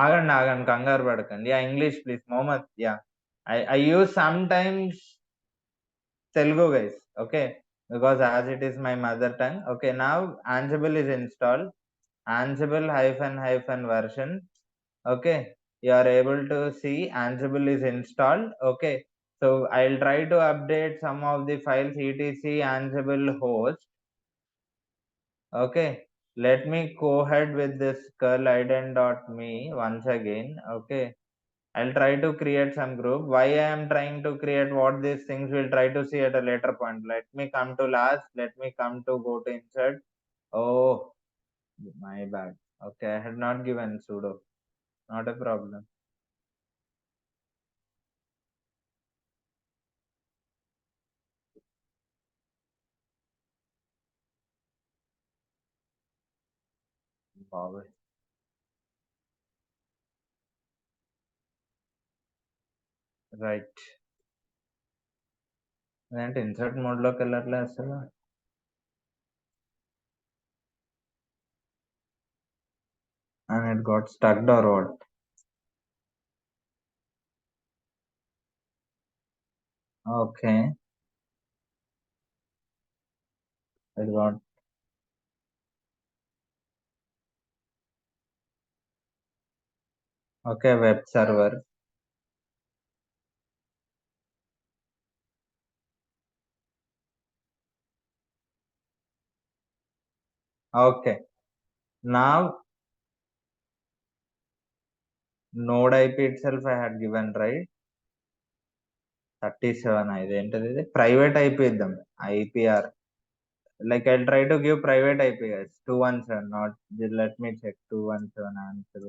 ఆగండి, కంగారు పడకండి. Yeah, English please Mohammed. Yeah, I use sometimes Telugu, guys. Okay, because as it is my mother tongue. Okay, now Ansible is installed. Ansible hyphen version. Okay, you are able to see Ansible is installed. Okay, so I'll try to update some of the files, etc Ansible host. Okay, let me go ahead with this curl_iden.me once again. Okay, I'll try to create some group. Why I am trying to create what these things, we'll try to see at a later point. Let me come to last. Let me come to go to insert. Oh, my bad. Okay, I had not given sudo. Not a problem. Wow. Right. And insert mode lo kellatలే అసలు. And it got stuck or what? Okay. It got okay web server. Okay. Now node IP itself I had given, right? 37 ఇదేంటిది private IP ఇద్దాం IPR. Like I'll try to give private IP guys. 217 not let me check 217 answer.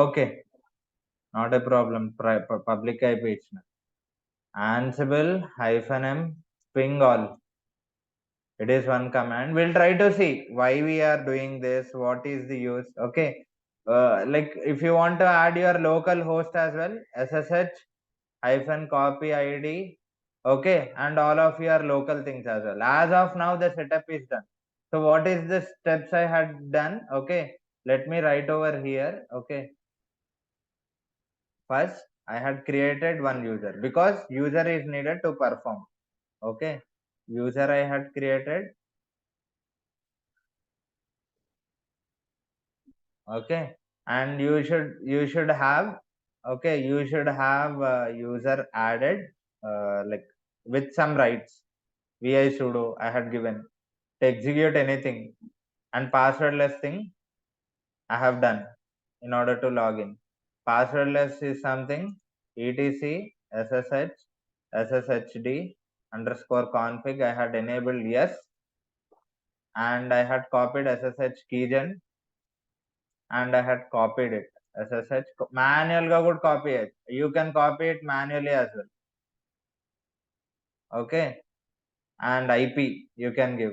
Okay, not a problem. Public IP ఇచ్చిన. Ansible -m ping all. It is one command. We'll try to see why we are doing this, what is the use. Okay, like if you want to add your local host as well, ssh -copy id. Okay, and all of your local things as well. As of now the setup is done. So what is the steps I had done? Okay, let me write over here. Okay, first I had created one user because user is needed to perform. Okay, user I had created. Okay, and you should have, okay, you should have user added like with some rights. Vi sudo I had given to execute anything, and passwordless thing I have done in order to log in. Passwordless is something etc sshd underscore config I had enabled yes, and I had copied ssh keygen, and I had copied it. SSH manual ga could copy it. You can copy it manually as well. Okay, and IP you can give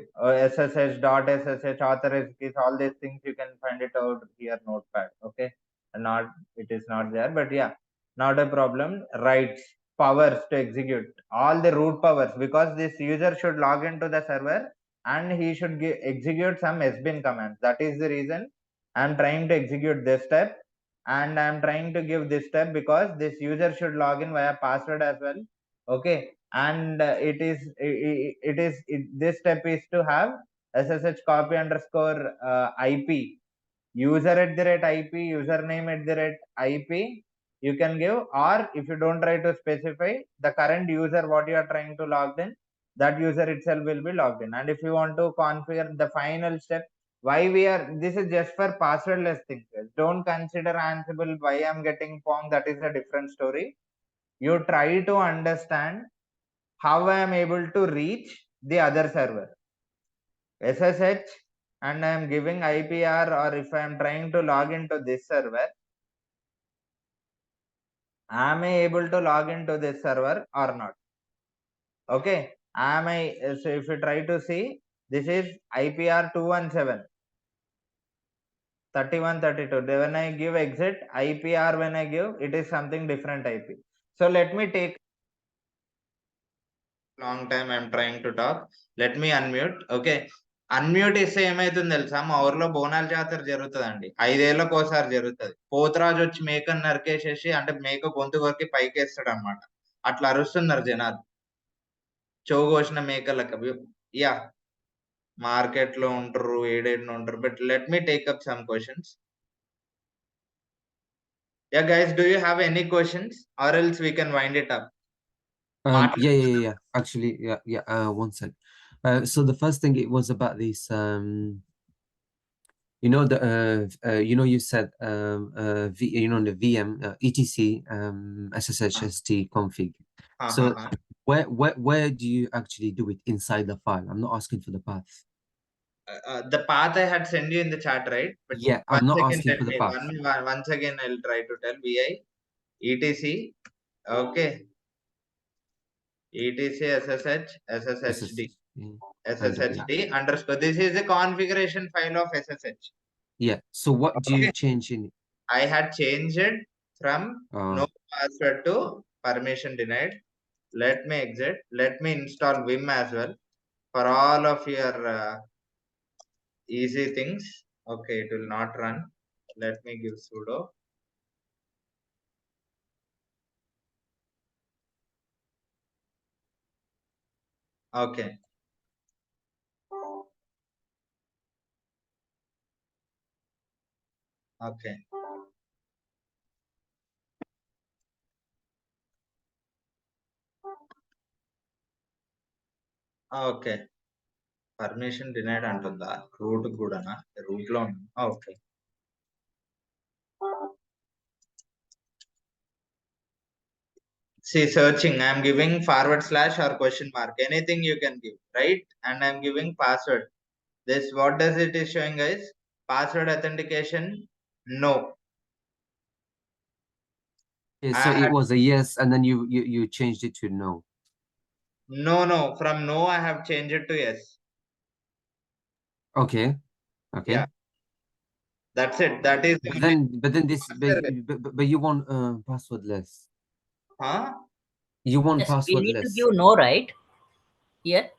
SSH dot SSH authorized keys. All these things you can find it out here notepad. Okay, not it is not there, but yeah, not a problem. Rights, powers to execute all the root powers, because this user should log into the server and he should execute some sbin commands. That is the reason I'm trying to execute this step, and I'm trying to give this step because this user should log in via password as well. Okay, and this step is to have ssh copy underscore ip user at the rate ip username at the rate ip you can give, or if you don't try to specify the current user what you are trying to log in, that user itself will be logged in. And if you want to configure the final step, why we are, this is just for passwordless things. Don't consider Ansible. Why I'm getting pong, that is a different story. You try to understand how I am able to reach the other server. SSH, and I am giving IPR, or if I am trying to log into this server, am I able to log into this server or not? Okay, am I, so if you try to see, this is IPR 217 3132. When I give exit, IPR when I give, it is something different IP. So let me take long time I'm trying to talk. Let me unmute. Okay, unmute ఇస్తే ఏమైతుంది తెలుసా, మా ఊర్లో బోనాల జాతర జరుగుతుందండి. 5 ఏళ్ళకి ఒకసారి జరుగుతుంది. పోతురాజు వచ్చి మేకను నరికేసేసి, అంటే మేక గొంతు కొరికి పైకేస్తాడు అనమాట. అట్లా అరుస్తున్నారు జనాలు, చెవు కోసిన మేకలకు. యా, మార్కెట్ లో ఉంటారు, ఏడేడిన ఉంటారు. But let me take up some questions. Yeah guys, do you have any questions or else we can wind it up? Yeah. Actually, yeah. One sec. So the first thing, it was about this. You said the VM etc SSHST config. So where do you actually do it inside the file? I'm not asking for the path. The path I had sent you in the chat, right? But Yeah, I'm once not again, asking for the path. once again, I'll try to tell vi etc. Okay, etc sshd sshd underscore. This is the configuration file of ssh. Yeah. So what do you Okay, change in it? I had changed it from no password to permission denied. Let me exit. Let me install Vim as well for all of your easy things. Okay, it will not run. Let me give sudo. Okay. Okay. Okay. Permission denied అంటుందా route కూడానా route లో okay see searching I'm giving forward slash or question mark anything you can give right and I'm giving password this what does it is showing guys password authentication no Yeah, I so it had was a yes, and then you changed it to no. no from no I have changed it to yes Okay. Okay. yeah that's it that is the only But then this answer. but you want passwordless. Huh? You want Yes, we need to passwordless. give no, right? Here,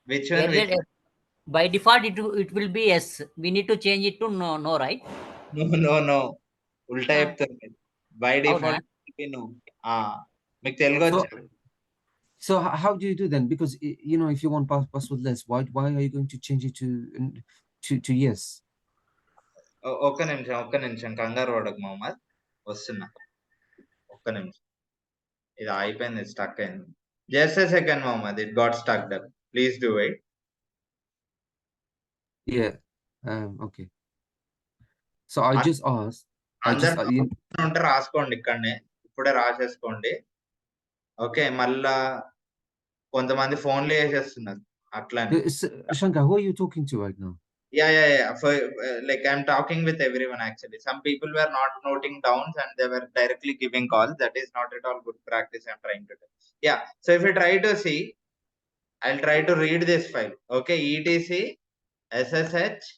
Which one? earlier, by default, it will be yes. We need to change it to no, no, right? No. ఉల్టా చెప్తుంది by అవునా? Default no మీకు Telugu So వచ్చా so how do you do then? Because you know, if you want passwordless, why are you going to change it to yes? ఒక్క నిమిషం కంగారు పడకు మొహమ్మద్ వస్తున్నా ఒక్క నిమిషం ఇది అయిపోయింది స్టక్ అయింది just a second Mohammed it got stuck up please do wait Yeah. Okay. So I just asked. అందరు ఉంటే రాసుకోండి ఇక్కడనే ఇప్పుడే రాసేసుకోండి ఓకే మళ్ళా కొంతమంది ఫోన్లు చేసేస్తున్నారు అట్లానే Shankar, who are you talking to right now? Yeah. For like I'm talking with everyone actually. Some people were not noting downs and they were directly giving calls. That is not at all good practice. I'm trying to do. Yeah. So if you try to see, I'll try to read this file. Okay, etc ssh.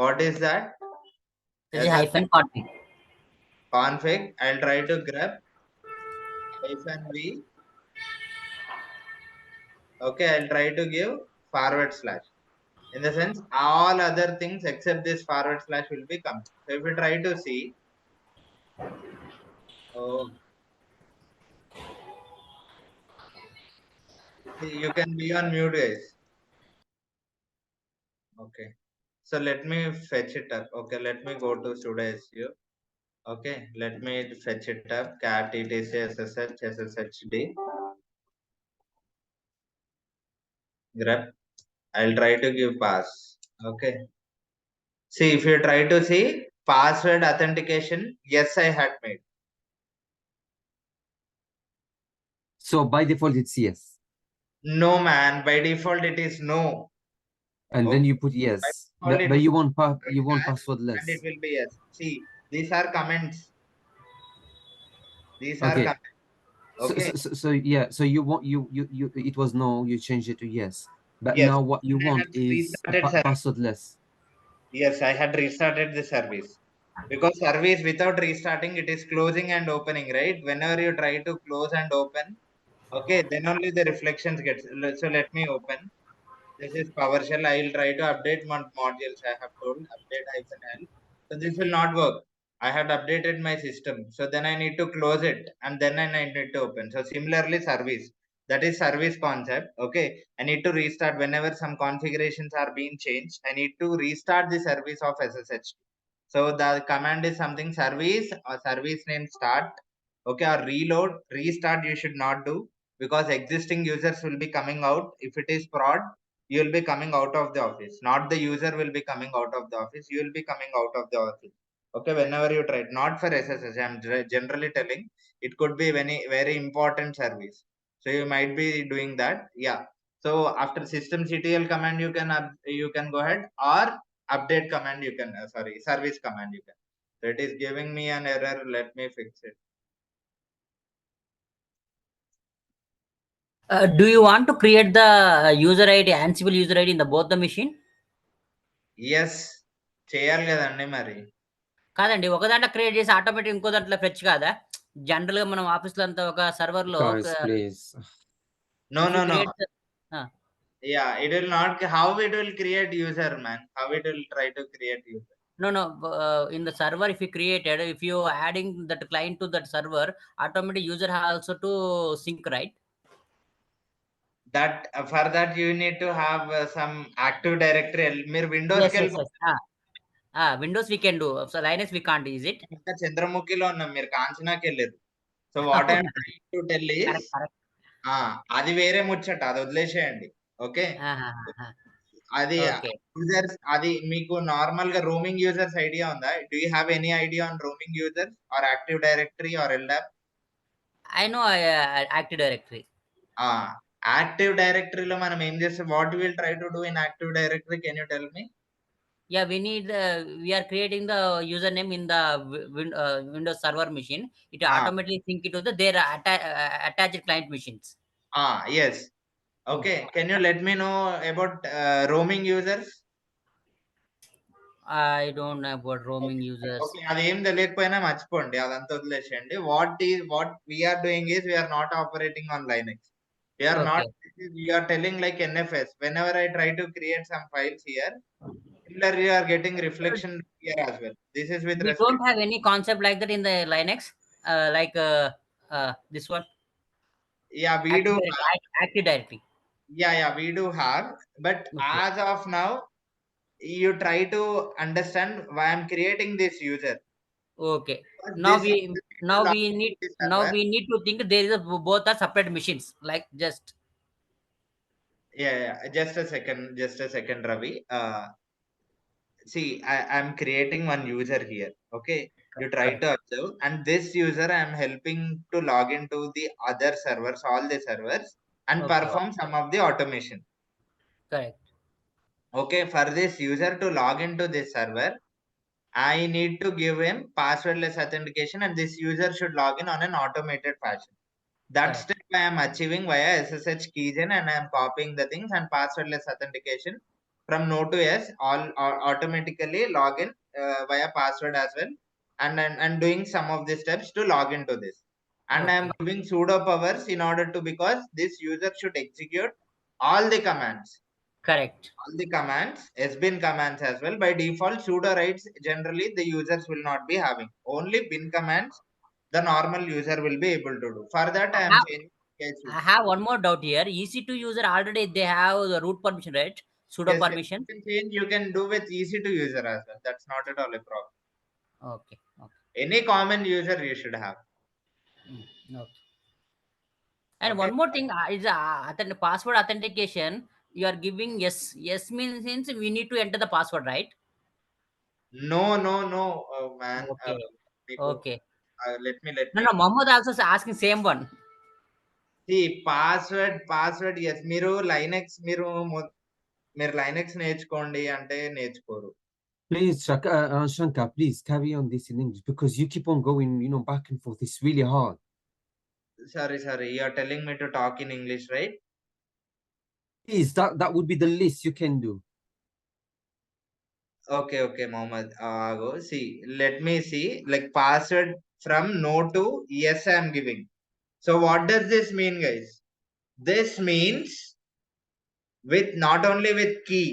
What is that? This is ssh hyphen config. config. I'll try to grab -v. Okay, I'll try to give forward slash. In the sense, all other things except this forward slash will be coming. So if you try to see, oh, you can be on mute, guys. Okay. So let me fetch it up. Okay, let me go to sudo su. Okay, let me fetch it up. Cat etc sshd grep. I'll try to give pass. Okay. See if you try to see password authentication. Yes, I had made. So by default it's yes. No, man. By default it is no. And Okay. then you put yes. But you want passwordless. And it will be yes. See, these are comments. These are Okay. comments. Okay. So yeah. So you want you it was no. You changed it to yes. But Yes. now what you want is passwordless. Yes, I had restarted the service because service without restarting it is closing and opening, right? Whenever you try to close and open, okay, then only the reflections gets. So let me open. This is PowerShell. I will try to update modules. I have told update -l. So this will not work. I had updated my system. So then I need to close it and then I need to open. So similarly, service. That is service concept. Okay. I need to restart whenever some configurations are being changed. I need to restart the service of SSH. So the command is something service or service name start. Okay. Or reload, restart you should not do because existing users will be coming out. If it is prod, you will be coming out of the office, not the user will be coming out of the office, you will be coming out of the office. Okay, whenever you try, not for ssh, I'm generally telling, It could be very important service. So you might be doing that. Yeah. So after systemctl command, you can go ahead, or update command you can service command you can. So it is giving me an error. Let me fix it. Do you want to create the user ID, Ansible user ID in the both the machine? Yes, చేయాలి కదండి మరి. కాదండి, ఒక దాంట్లో create చేసి automatic ఇంకో దాంట్లో fetch కాదా? జనరల్‌గా మనం ఆఫీస్‌లో అంతా ఒక సర్వర్‌లో Guys, please. No, if you no, no. Create Yeah, it will not. How it will create user, man? How it will try to create user? No, no. In the server, if you created, if you adding that client to that server, automatic user has also to sync, right? That for that you need to have some active directory. మీరు Windows Yes, కి yes, yes. Windows we can do. So Linux we can't, is it? ఇంకా చంద్రముఖిలో ఉన్నాం, మీరు కాంచనాకి వెళ్ళారు. So what I'm trying to tell is, Correct, correct. అది వేరే ముచ్చట, అది వదిలేసేయండి. ఓకే, అది Okay. యూజర్స్, అది మీకు నార్మల్ గా రోమింగ్ యూజర్స్ ఐడియా ఉందా? Do you have any idea on roaming users or active directory or LDAP? I know Active Directory. Active డైరెక్టరీలో మనం ఏం చేస్తాం? What will try to do in active directory? Can you tell me? Yeah, we are creating the username in the Windows Server machine. It automatically sync it to their attached client machines. Yes. Okay, can you let me know about roaming users? I don't know about roaming Okay. users. Okay, అదేం తెలియకపోయినా మర్చిపోండి, అదంతా వదిలేసేయండి. What we are doing is, we are not operating on Linux. We are not. Okay. We are telling like NFS. Whenever I try to create some files here, similar you are getting reflection here as well. This is with We respect. don't have any concept like that in the Linux, this one. Yeah, we do. Active Directory. Yeah, we do have. But Okay. as of now, you try to understand why I'm creating this user. Okay. Now This we user need to now log we into need this now server. we need to think there is both are separate machines. Like just Yeah. Just a second, Ravi. See, I'm creating one user here. Okay. You try correct, to observe, and this user I'm helping to log into the other servers, all the servers, and okay, perform some of the automation. correct, Okay. For this user to log into this server, I need to give him passwordless authentication, and this user should log in on an automated fashion. That correct. step I am achieving via SSH keygen, and I am copying the things, and passwordless authentication from no to yes, all automatically log in via password as well, and doing some of the steps to log into this. And I am Okay, giving sudo powers in order to, because this user should execute all the commands. correct. All the commands, sbin commands as well. By default, sudo writes generally the users will not be having. Only bin commands the normal user will be able to do. For that, I I am have changing I sudo. have one more doubt here. Easy to user already they have the root permission, right? Sudo Yes, permission. you can change. You can do with easy to user as well. That's not at all a problem. Okay, okay, Any common user you should have. okay. And Okay. one more thing is password authentication. You are giving yes. Yes means we need to enter the password, right? No, man. Okay, Niku, okay. let No, me no. Mohammed also is asking same one. see password. Yes, మీరు Linux నేర్చుకోండి అంటే నేర్చుకోరు. Please, Shankar, please carry on this in English, because you keep on going, back and forth. It's really hard. Sorry. You are telling me to talk in English, right? Please, that would be the least you can do. Okay, Mohammed. Let me see. Like password from no to yes, I am giving. So what does this mean, guys? This means with not only with key,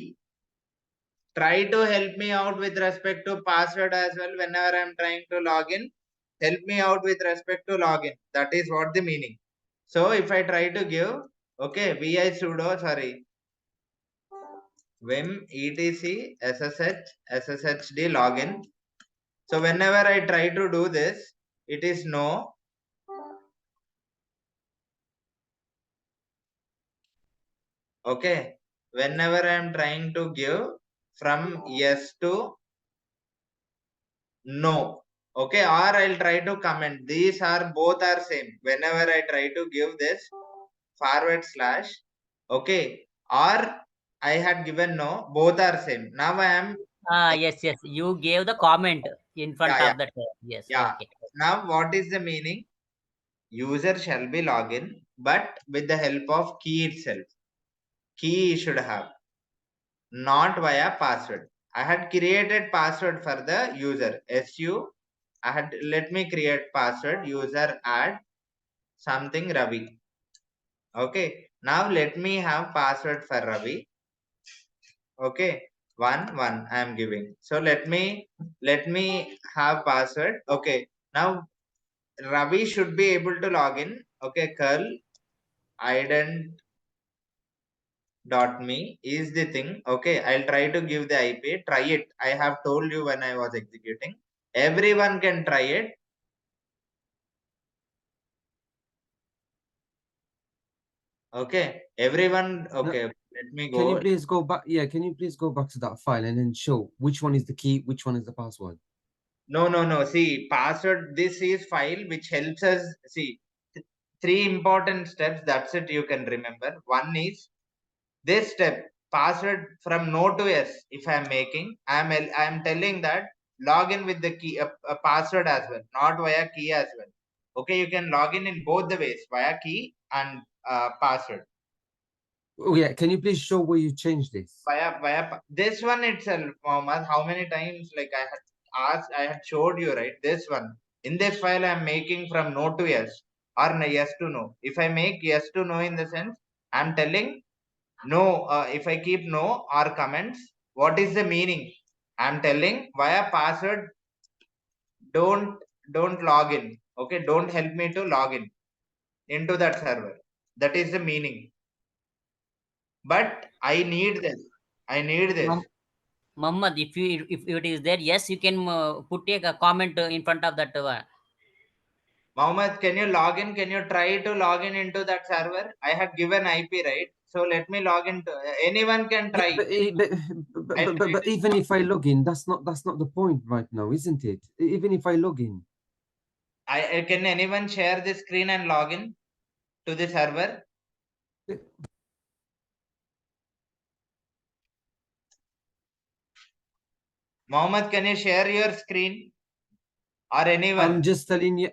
try to help me out with respect to password as well. Whenever I'm trying to log in, help me out with respect to login. That is what the meaning. So if I try to give, okay, vi sudo, vim etc sshd login. So whenever I try to do this, it is no. Okay, whenever I am trying to give from yes to no, Okay, or I'll try to comment. These are both are same. Whenever I try to give this /, okay, or I had given no, both are same. Now I am Yes, yes. You gave the comment in front yeah, yeah, of that. Yes, yeah. okay. Now what is the meaning? User shall be login, but with the help of key itself. Key should have, not via password. I had created password for the user. I had let me create password user add something Ravi. Okay. Now let me have password for Ravi. Okay. One I am giving. So let me have password. Okay. Now Ravi should be able to log in. Okay. Curl ident.me is the thing. Okay. I'll try to give the IP. Try it. I have told you when I was executing. Everyone can try it. Okay. Everyone. No, Okay. Let me can you go. please go back? Yeah, can you please go back to that file and then show which one is the key, which one is the password? No. See, password. This is file which helps us see three important steps. That's it. You can remember. One is this step password from no to yes. If I am making, I am telling that log in with the key a password as well, not via key as well. Okay, you can log in both the ways via key and password. Oh yeah, can you please show where you changed this? This one itself, Mohammed. How many times like I had asked, I had showed you right. This one in this file I am making from no to yes or yes to no. If I make yes to no in the sense I'm telling no. If I keep no or comments, what is the meaning? I'm telling via password. Don't don't log in. Okay, don't help me to log in into that server. That is the meaning. But I need this. I need this. Muhammad, if it is there, yes, you can put a comment in front of that. Mohammed, can you log in? Can you try to log in into that server? I had given IP, right? So let me log into. Anyone can Yeah, try. but, I'll try. but even if I log in, that's not the point right now, isn't it? Even if I log in. Can anyone share the screen and log in to the server? Mohammed, can you share your screen or anyone? I'm just telling you,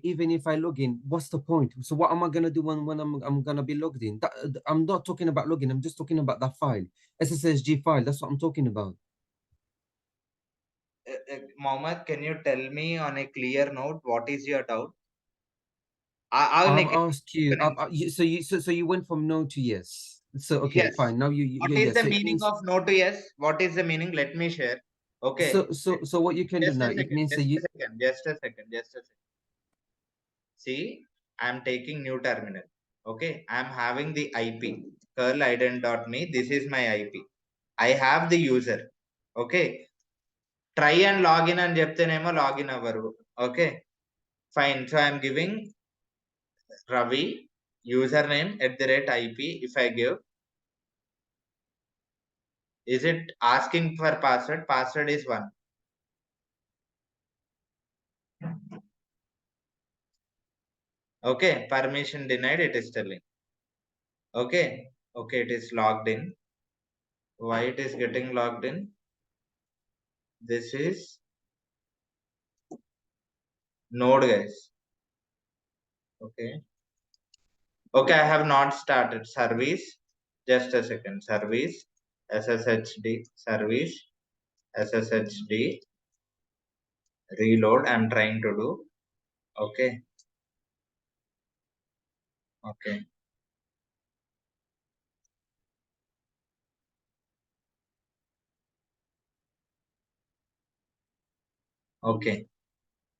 even if I log in, what's the point? So what am I gonna do when I'm gonna be logged in? I'm not talking about login, I'm just talking about that file. SSSG file, that's what I'm talking about. Mohammed, can you tell me on a clear note what is your doubt? I've Like, asked you, so you went from no to yes. So okay, yes. fine. Now What yeah, is yeah. the So it meaning means of no to yes? What is the meaning? Let me share. Okay. so what you can do Just now, a it second. means that Just a you second. Just a second. Just a second. See, I'm taking new terminal. Okay. I'm having the IP curl ident.me. This is my IP. I have the user. Okay. Try and log in and చెప్తేనేమో login అవ్వరు. Okay. Fine. So I'm giving Ravi username @IP. If I give, is it asking for password? Password is one. Okay, permission denied. It is telling. Okay, okay, it is logged in. Why it is getting logged in? This is node, guys. Okay, okay, I have not started service. Just a second. Service SSHD service SSHD reload. I'm trying to do. Okay, okay. Okay.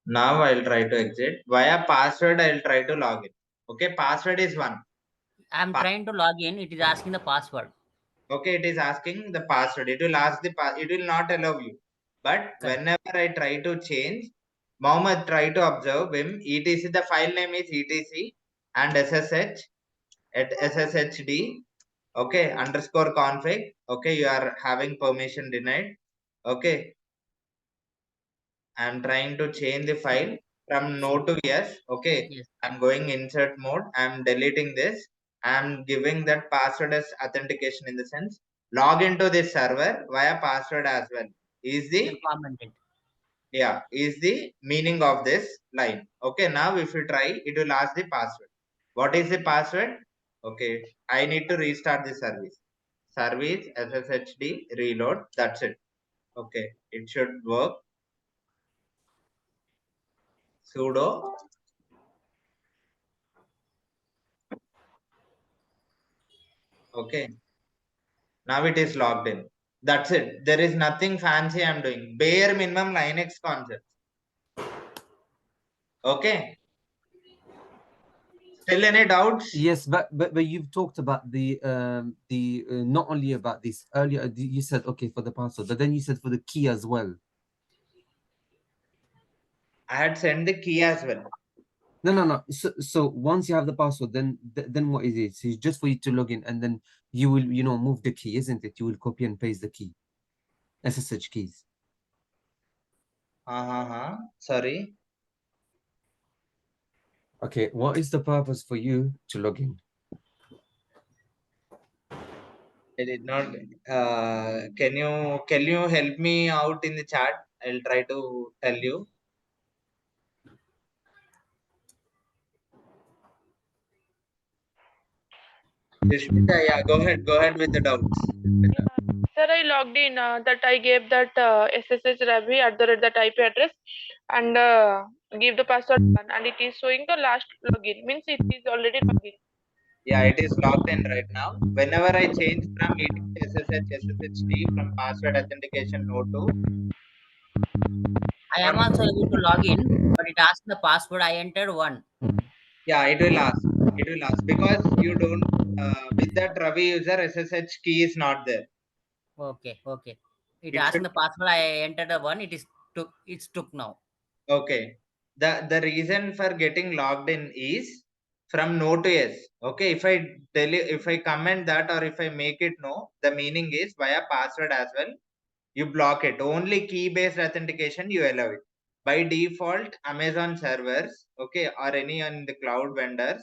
Now I'll try to exit. Via password, I'll try to log in. Okay, password is one. I'm trying to log in. It is asking the password. Okay, it is asking the password. It will ask the it will not allow you. But Correct. whenever I try to change, Mohammed try to observe him. etc. The file name is etc and ssh @sshd. Okay, underscore config. Okay, you are having permission denied. Okay, I'm trying to change the file from no to yes. Okay. Yes. I'm going insert mode. I'm deleting this. I'm giving that password as authentication, in the sense log into this server via password as well. Is You can the comment it. is the meaning of this line. Okay. Now if you try, it will ask the password. What is the password? Okay. I need to restart the service. Service SSHD reload. That's it. Okay. It should work. Sudo. Okay. Now it is logged in. That's it. There is nothing fancy I'm doing. Bare minimum Linux concepts. Okay. Still any doubts? Yes, but you've talked about the not only about this earlier. You said okay for the password, but then you said for the key as well. I had sent the key as well. No. So once you have the password, then what is it? So it's just for you to log in, and then you will move the key, isn't it? You will copy and paste the key, SSH keys. Sorry. Okay, what is the purpose for you to log in? I did not. Can you help me out in the chat? I'll try to tell you. Rishmita, yeah, go ahead. Go ahead with the doubts. Sir, I logged in that I gave that SSH Ravi at that IP address and give the password and it is showing the last login means it is already login. Yeah, it is logged in right now. Whenever I change from SSH, SSHD from password authentication no to I am from, also able to log in, but it asks the password. I entered one. yeah, it will ask. It will ask because you don't with that Ravi user SSH key is not there. Okay, okay. It It asked should the password. I entered the one. It is took. It's took now. okay. The reason for getting logged in is from no to yes. Okay, if I comment that or if I make it no, the meaning is via password as well. You block it. Only key based authentication you allow it. By default, Amazon servers, okay, or any on the cloud vendors,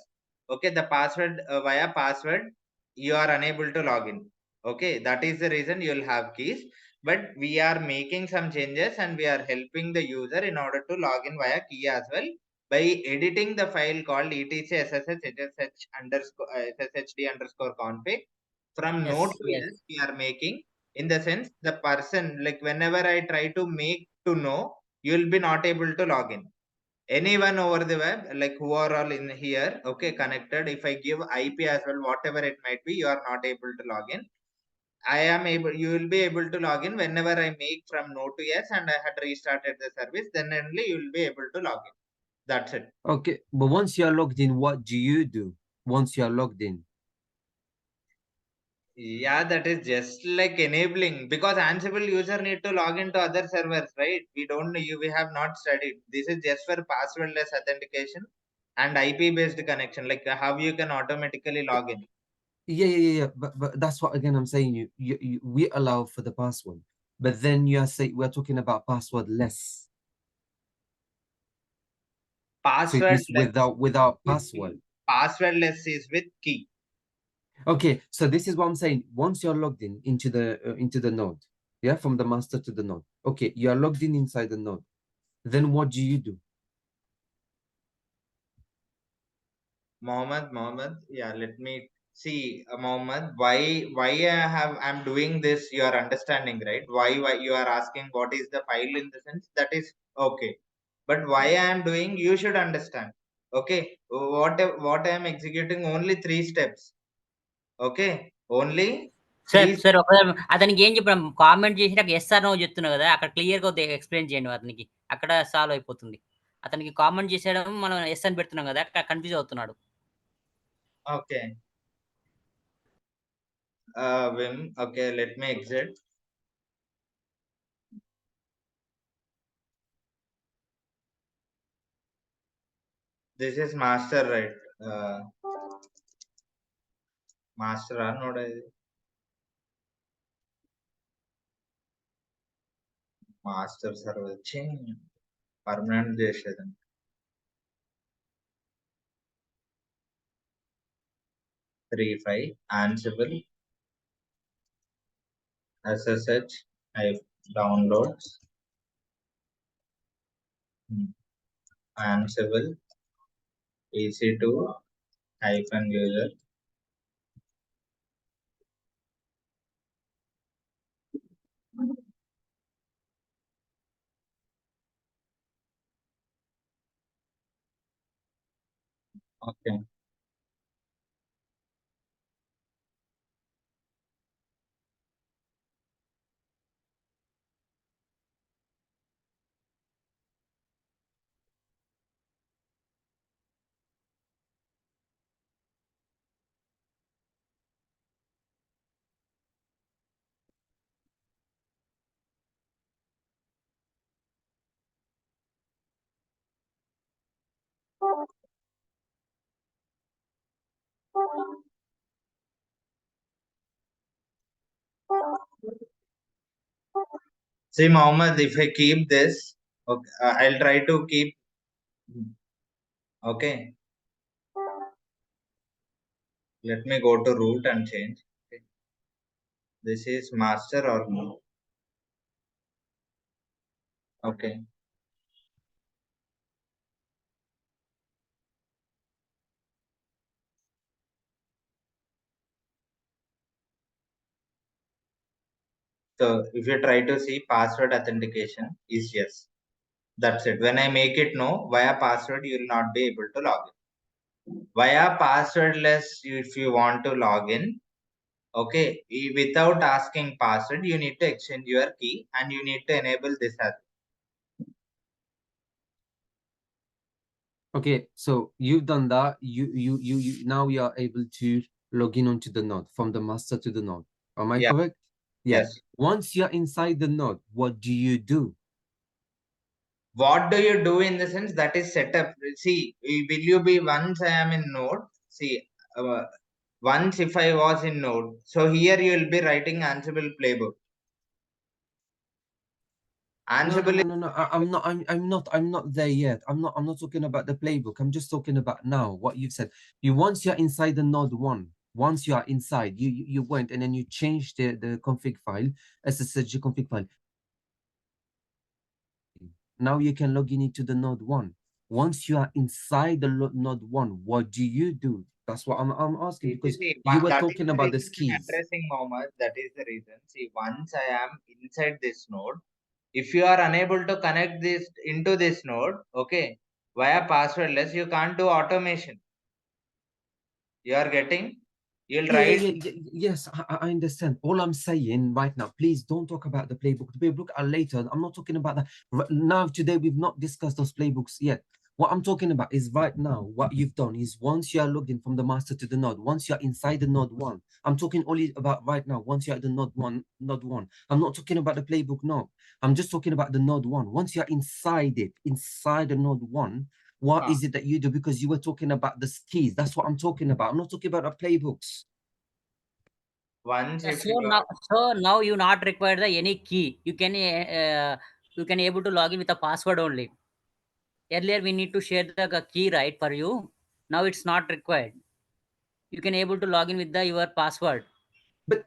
okay, the password via password, you are unable to log in. Okay, that is the reason you will have keys. But we are making some changes and we are helping the user in order to log in via key as well by editing the file called etc ssh underscore sshd underscore config. From Yes, node to yes. yes, we are making, in the sense the person, like whenever I try to make to know, you will be not able to log in. Anyone over the web, like who are all in here, okay, connected, if I give IP as well, whatever it might be, you are not able to log in. I am able, you will be able to log in whenever I make from no to yes and I had restarted the service, then only you will be able to log in. That's it. Okay, but once you are logged in, what do you do once you are logged in? Yeah, that is just like enabling, because Ansible user need to log into other servers, right? We have not studied. This is just for passwordless authentication and IP based connection, like how you can automatically log in. Yeah. But that's what again I'm saying. We allow for the password, but then you are saying we're talking about passwordless. So it means Passwordless without with password. key. Passwordless is with key. Okay, so this is what I'm saying. Once you're logged in into the node, yeah, from the master to the node. Okay, you are logged in inside the node. Then what do you do? Mohammed, yeah, let me see, Mohammed, why I'm doing this, you are understanding, right? Why you are asking what is the file, in the sense that is okay, but why I am doing, you should understand. Okay, what I am executing, only 3 steps. Okay, only sir 3 sir ఒక అతనికి ఏం చెప్పాం comment చేసినాక SR no చెప్తున్నావు కదా అక్కడ క్లియర్గా explain చేయండి అతనికి అక్కడ సాల్వ్ అయిపోతుంది అతనికి కామెంట్ చేసేయడం మనం ఎస్ అని పెడుతున్నాం కదా అక్కడ కన్ఫ్యూజ్ అవుతున్నాడు okay, Vim, okay, let me exit. This is master, right? Master node master server change. Permanent చేసేదండి. Ansible SSH downloads Ansible EC2 -user okay. See, Mohammed, if I keep this, okay, I'll try to keep. Okay. Let me go to root and change. Okay. This is master or no? Okay. So if you try to see password authentication is yes. That's it. When I make it no via password, you will not be able to log in. Via passwordless, if you want to log in, okay, without asking password, you need to exchange your key and you need to enable this as. Okay, so you've done that. You now you are able to log in onto the node from the master to the node. Am I Yeah. correct? Yeah. Yes. Once you're inside the node, what do you do? What do you do in the sense that is set up? See, will you be once I am in node? See, once if I was in node, so here you will be writing Ansible playbook. Ansible No. I'm not there yet. I'm not talking about the playbook. I'm just talking about now what you've said. Once you're inside the node one, once you are inside, you went and then you changed the config file, SSH config file. Now you can log in into the node one. Once you are inside the node one, what do you do? That's what I'm asking, because you were talking about the keys. Addressing Mohammed, that is the reason. See, once I am inside this node, if you are unable to connect this into this node, okay, via passwordless, you can't do automation. You are getting? You'll write. Yes, I understand. All I'm saying right now, please don't talk about the playbook. The playbook are later. I'm not talking about that. Now, today, we've not discussed those playbooks yet. What I'm talking about is right now, what you've done is once you are logged in from the master to the node, once you're inside the node one, I'm talking only about right now, once you're at the node one. I'm not talking about the playbook, no. I'm just talking about the node one. Once you're inside it, inside the node one, what is it that you do? Because you were talking about the keys. That's what I'm talking about. I'm not talking about the playbooks. Once if so now you not require the any key. You can able to log in with a password only. Earlier we need to share the key, right, for you. Now it's not required. You can able to log in with your password. But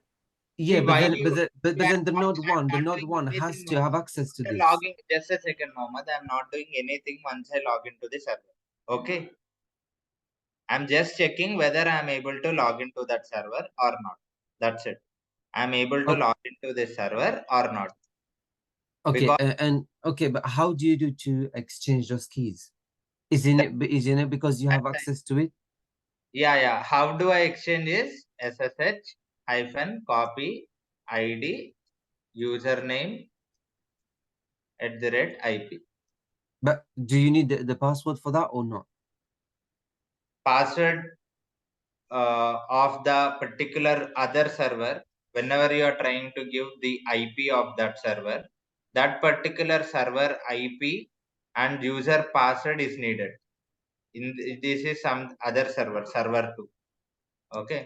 yeah, see, but then the node one has to have access to this. Logging, just a second, Mohammed. I'm not doing anything once I log into the server. Okay. I'm just checking whether I'm able to log into that server or not. That's it. I'm able to log into this server or not. Okay, okay, but how do you do to exchange those keys? Isn't it because you have access to it? Yeah. How do I exchange is SSH -copy ID username @IP. But do you need the password for that or not? Password of the particular other server, whenever you are trying to give the IP of that server, that particular server IP and user password is needed. This is some other server 2. Okay,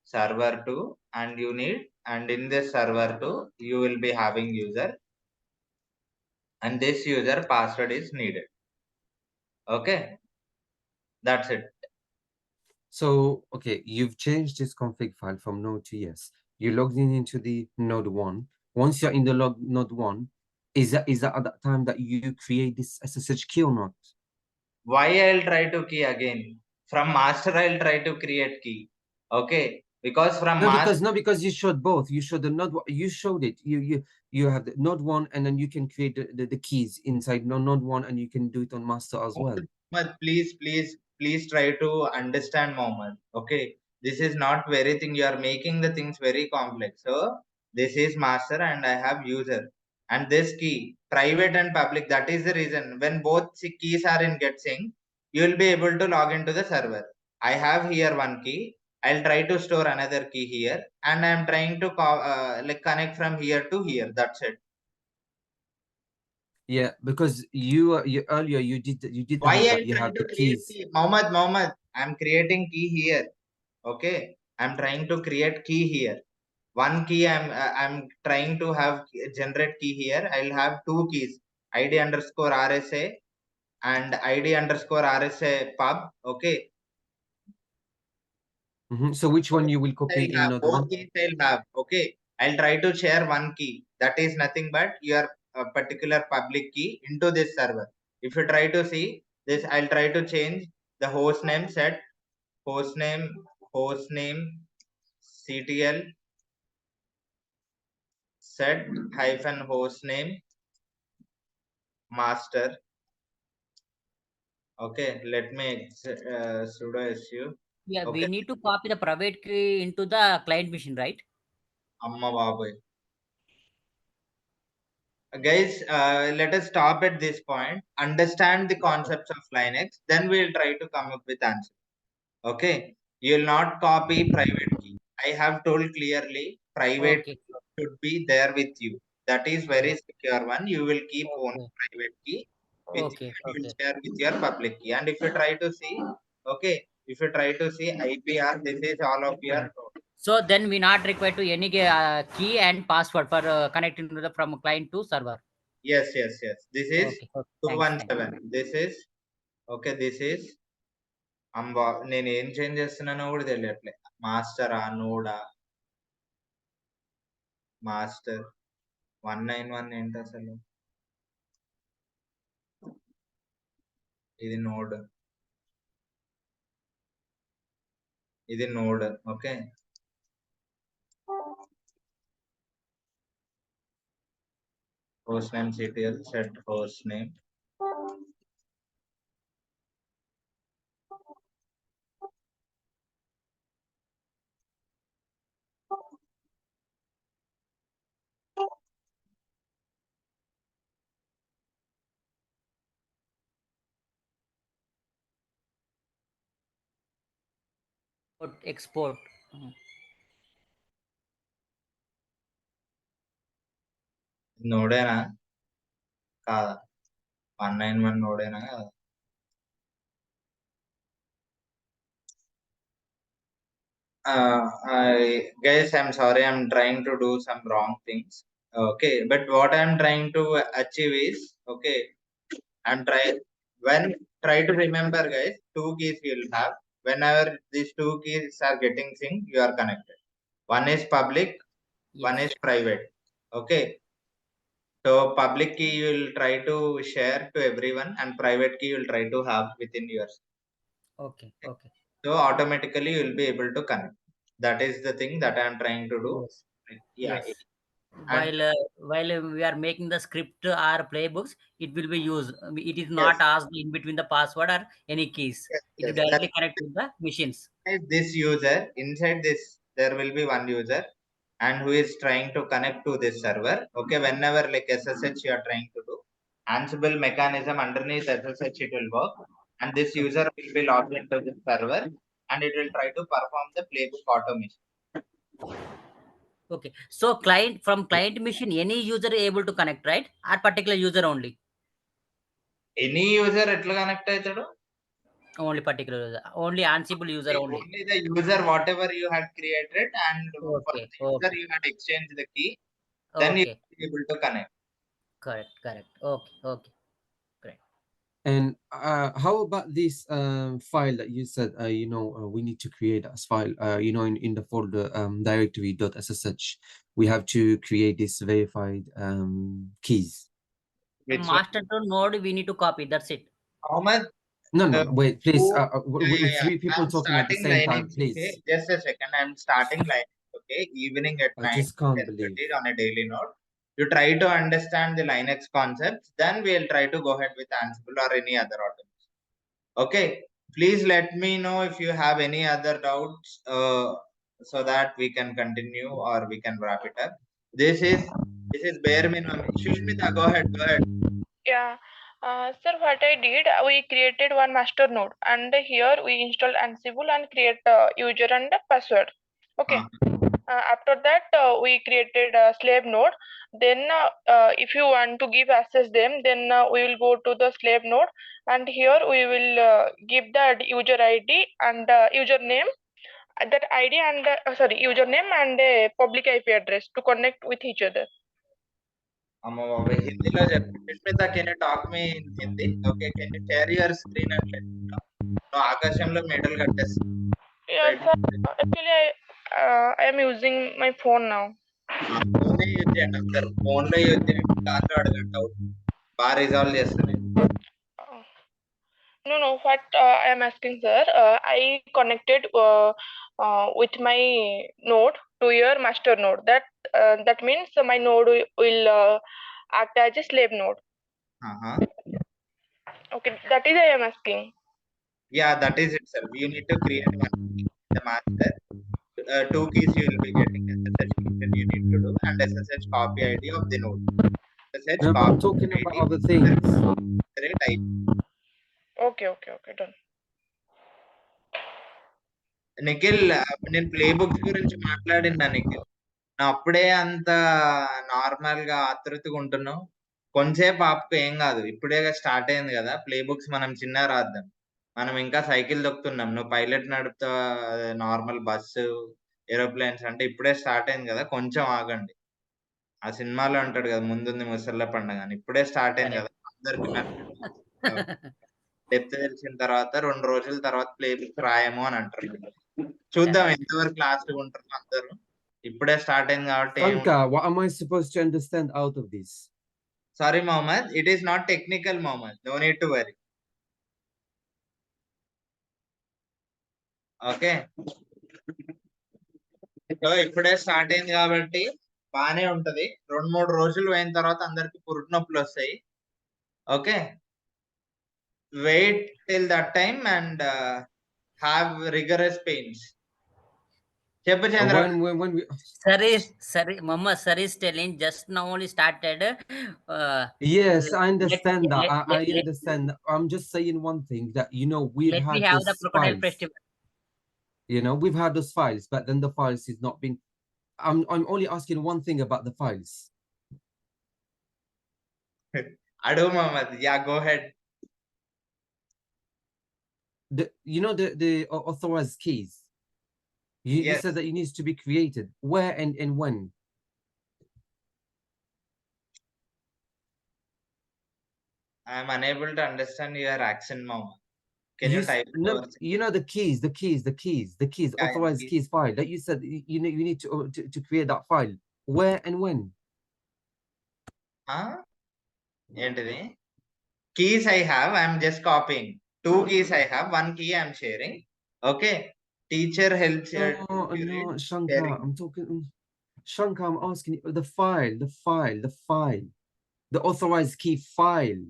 server 2, and you need, and in this server 2 you will be having user and this user password is needed. Okay, that's it. So, okay, you've changed this config file from node to yes. You logged in into the node 1. Once you're in the node 1, is that at that time that you create this SSH key or not? Why I'll try to key again? From master I'll try to create key. Okay, because from master. Because you showed both. You showed the node. You showed it. You have the node 1, and then you can create the keys inside node 1, and you can do it on master as well. Mohammed, please try to understand, Mohammed. Okay, this is not very thing. You are making the things very complex. So this is master and I have user. And this key, private and public, that is the reason. When both keys are in get sync, you will be able to log into the server. I have here one key. I'll try to store another key here, and I'm trying to like connect from here to here. That's it. Yeah, because you earlier you did Why have I'm that. You trying have to the create keys. key? Mohammed, I'm creating key here. Okay, I'm trying to create key here. One key I'm trying to have generate key here. I'll have two keys, id underscore rsa and id underscore rsa pub. Okay, So which one you will copy I'll in have node 1? both keys. I'll have. Okay, I'll try to share one key. That is nothing but your particular public key into this server. If you try to see this, I'll try to change the host name set hostname hostname ctl set hyphen hostname master. Okay, let me sudo su. Yeah, we Okay, need to copy the private key into the client machine, right? amma baboy. Guys, let us stop at this point. Understand the concepts of Linux, then we'll try to come up with answer. Okay, you will not copy private key. I have told clearly, private Okay. should be there with you. That is very secure one. You will keep one Okay. private key with you Okay. and you will Okay. share with your public key. And if you try to see, okay, if you try to see IPR, this is all of your. So then we not required to any key and password for connecting to the from client to server. Yes. This is Okay. Okay. Thanks. 217. This is okay. This is నేను ఏం change చేస్తున్నానో కూడా తెలియట్లే మాస్టరా NUDA master 191 ఏంటి అసలు ఇది node okay host name ctl set host name Export. నోడేనా కాదా 191 నోడేనా కాదా guys, I'm sorry, I'm trying to do some wrong things. Okay, but what I'm trying to achieve is, okay, I'm trying try to remember, guys, two keys you'll have. Whenever these two keys are getting synced, you are connected. One is public, one Yes. is private. Okay, so public key you will try to share to everyone and private key you will try to have within yours. Okay. Okay. So automatically you will be able to connect. That is the thing that I am trying to do. Yes. Yeah. Yes. And While we are making the script or playbooks, it will be used. It is yes, not asked in between the password or any keys. It will that directly connect with the machines. is this user. Inside this there will be one user and who is trying to connect to this server. Okay, whenever like SSH you are trying to do Ansible mechanism underneath SSH it will work, and this user will be logged into the server and it will try to perform the playbook automation. Okay. So client machine, any user able to connect, right? Or particular user only? Any user ఎట్లా connect అవుతాడు? Only particular user. Only Ansible user only. Only the user whatever you had created, and for Okay. the user Okay. you had exchanged the key, then you Okay. will be able to connect. Correct. Okay. Great. And how about this file that you said, we need to create as file, in the folder directory.ssh, we have to create this verified keys. The Which one? master node we need to copy. That's it. Mohammed, No, wait, please. yeah. Three people I'm talking at the starting same time, Linux. Okay, please. just a second. I'm starting Linux. Okay, evening at I just can't believe. 9:30 on a daily node. You try to understand the Linux concepts, then we'll try to go ahead with Ansible or any other automation. Okay, please let me know if you have any other doubts, so that we can continue or we can wrap it up. This is bare minimum. Shushmita, go ahead. Yeah. Sir, what I did, we created one master node, and here we install Ansible and create a user and a password. Okay. After that, we created a slave node. Then, if you want to give access them, then we will go to the slave node, and here we will give the user ID and username. That ID and username and a public IP address to connect with each other. హిందీలో చెప్పు. Sushmita, can you talk me in Hindi? Okay, can you share your screen and let me know? No, ఆకాశంలో medal కట్టేస్తా. Yeah, sir. Actually, I am using my phone now. ఫోనే use చేయండి అందరు. ఫోన్లో use చేయండి. దాంట్లో అడగండి డౌట్. బాగా resolve చేస్తాను. Uh, no. What I am asking, sir, I connected with my node to your master node. That means my node will act as a slave node. Okay, that is I am asking. Yeah, that is itself. You need to create one key, the master. 2 keys you will be getting. SSH function you need to do, and SSH copy ID of the node. SSH No, but I'm copy talking ID. about other things. Type. Okay, done. Nikhil, నేను play books గురించి మాట్లాడినా నిఖిల్. నా అప్పుడే అంత normal గా ఆతృతగా ఉంటున్నావు. కొంచెంసేపు ఆపుకో, ఏం కాదు. ఇప్పుడే స్టార్ట్ అయింది కదా ప్లే బుక్స్, మనం చిన్న రాద్దాం. మనం ఇంకా సైకిల్ దొక్కుతున్నాం. నువ్వు పైలట్ నడుపుతా, నార్మల్ బస్సు, ఏరోప్లేన్స్ అంటే ఇప్పుడే స్టార్ట్ అయింది కదా, కొంచెం ఆగండి. ఆ సినిమాలో అంటాడు కదా, ముందుంది ముసళ్ళ పండుగ అని. ఇప్పుడే స్టార్ట్ అయింది కదా, అందరికి డెప్త్ తెలిసిన తర్వాత 2 రోజుల తర్వాత ప్లే బుక్ రాయము అని అంటారు. చూద్దాం ఎంతవరకు లాస్ట్ ఉంటారు అందరూ. ఇప్పుడే స్టార్ట్ అయింది కాబట్టి. Shankar, what am I supposed to understand out of this? Sorry, Mohammed. It is not technical, Mohammed. No need to worry. Okay. So ఇప్పుడే స్టార్ట్ అయింది కాబట్టి బానే ఉంటది. 2-3 రోజులు అయిన తర్వాత అందరికి పురుటి నొప్పులు వస్తాయి. Okay, wait till that time and have rigorous pains. చెప్పు Chandra. When we... Mama, sir is telling just now only started. Yes, I understand that. I understand. I'm just saying one thing, that we've had we have those the crocodile files. festival. We've had those files, but then the files is not being. I'm only asking one thing about the files. Adu Mohammed. Yeah, go ahead. The authorized keys. You Yes. said that it needs to be created. Where and when? I am unable to understand your accent, Mohammed. Can you type? No, the keys, Yeah, authorized keys file that you said you need to create that file. Where and when? ఏంటిది? Keys I have, I am just copying. 2 keys I have, 1 key I am sharing. Okay, teacher helps you. No, Shankar, I'm talking. Shankar, I'm asking you the file, the authorized key file.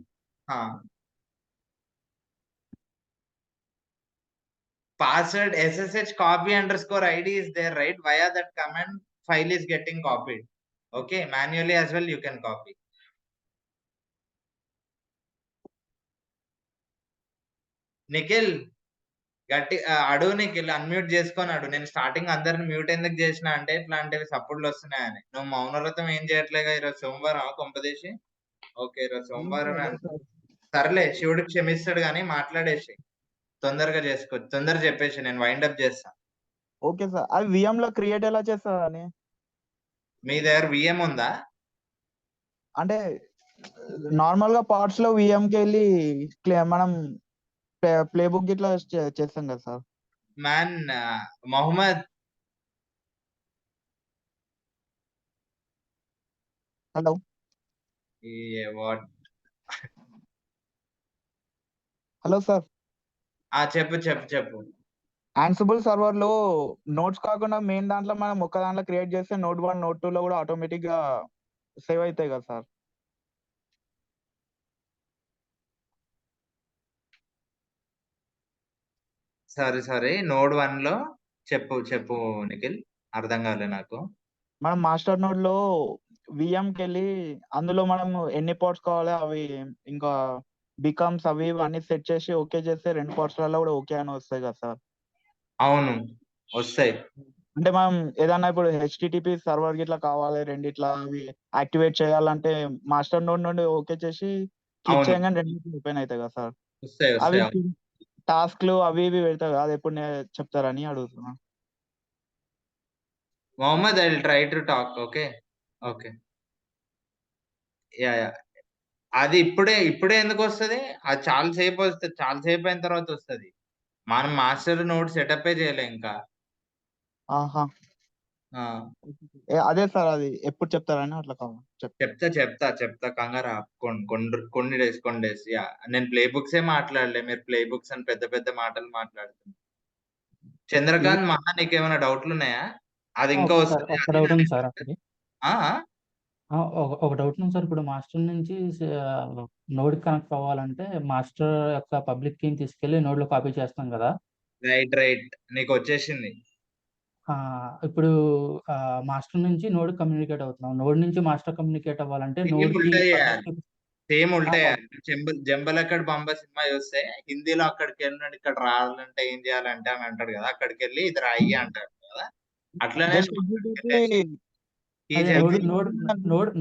Password SSH copy underscore ID is there, right? Via that command, file is getting copied. Okay, manually as well you can copy. Nikhil, గట్టి అడుగు Nikhil, unmute చేసుకొని నేను starting అందరిని mute ఎందుకు చేసిన అంటే ఇట్లాంటివి సపోర్ట్లు వస్తున్నాయని. నువ్వు మౌనవ్రతం ఏం చేయట్లేగా? ఈరోజు సోమవారం కొంపదేశి. ఓకే, ఈరోజు సోమవారం. సర్లే, శివుడు క్షమిస్తాడు కానీ మాట్లాడేసి తొందరగా చేసుకో. తొందర చెప్పేసి నేను వైండ్ అప్ చేస్తా. ఓకే సార్, అది విఎం లో క్రియేట్ ఎలా చేస్తారని? మీ దగ్గర విఎం ఉందా? అంటే నార్మల్ గా పార్ట్స్ లో VM కి వెళ్ళి మనం ప్లే బుక్ ఇట్లా చేస్తాం కదా sir. Man Mohammed hello what hello sir, చెప్పు చెప్పు చెప్పు. Ansible సర్వర్ లో నోట్స్ కాకుండా మెయిన్ దాంట్లో మనం ఒక్క దాంట్లో క్రియేట్ చేస్తే నోట్ 1 నోట్ 2 లో కూడా ఆటోమేటిక్ గా సేవ్ అవుతాయి కదా సార్. సారీ నోడ్ 1 లో చెప్పు చెప్పు నిఖిల్, అర్థం కాలే నాకు. మనం మాస్టర్ నోడ్ లో VM కి వెళ్ళి అందులో మనం ఎన్ని పార్ట్స్ కావాలి అవి ఇంకా బికమ్స్ అవి ఇవి అన్ని సెట్ చేసి ఓకే చేస్తే 2 పార్ట్స్ లలో కూడా ఓకే అని వస్తాయి కదా సార్. అవును వస్తాయి. అంటే మనం ఏదన్నా ఇప్పుడు HTTP సర్వర్ గిట్లా కావాలి రెండిట్లా అవి యాక్టివేట్ చేయాలంటే మాస్టర్ నోడ్ నుండి ఓకే చేసి క్లిక్ అవును చేయగానే రెండు ఓపెన్ అవుతాయి కదా సార్. వస్తాయి అవి వస్తాయి. టాస్క్లు అవి ఇవి పెడతారు కదా, అది ఎప్పుడు చెప్తారని అడుగుతున్నా. Mohammed I will try to talk. Okay okay yeah అది ఇప్పుడే ఎందుకు వస్తుంది? అది చాలా సేపు వస్తుంది, చాలా సేపు అయిన తర్వాత వస్తుంది. మనం మాస్టర్ నోడ్ సెటప్ చేయలే ఇంకా. ఆహా, అదే సార్, అది ఎప్పుడు చెప్తారని అట్లా చెప్తా కంగారు కొన్ని డేస్. యా నేను ప్లే బుక్సే మాట్లాడలే, మీరు ప్లే బుక్స్ అని పెద్ద పెద్ద మాటలు మాట్లాడుతున్నారు. చంద్రకాంత్ మహా, నీకేమైనా డౌట్లు ఉన్నాయా? అది ఇంకా సార్ వస్తుంది. ఒక డౌట్ ఉంది సార్. అక్కడి ఒక డౌట్ ఉంది సార్. ఇప్పుడు మాస్టర్ నుంచి నోడ్ కనెక్ట్ అవ్వాలంటే మాస్టర్ యొక్క పబ్లిక్ కీని తీసుకెళ్లి నోడ్ లో కాపీ చేస్తాం కదా. రైట్ నీకు వచ్చేసింది. ఇప్పుడు మాస్టర్ నుంచి నోడ్ కమ్యూనికేట్ అవుతున్నాం. నోడ్ నుంచి మాస్టర్ కమ్యూనికేట్ అవ్వాలంటే నోడ్ కి సేమ్ ఉల్టా జంబల్ అక్కడ బంబ సినిమా చూస్తే హిందీలో అక్కడికి వెళ్ళినట్టు ఇక్కడ రావాలంటే ఏం చేయాలంటే అని అంటాడు కదా, అక్కడికి వెళ్ళి ఇది రాయి అంటాడు కదా. అట్లనే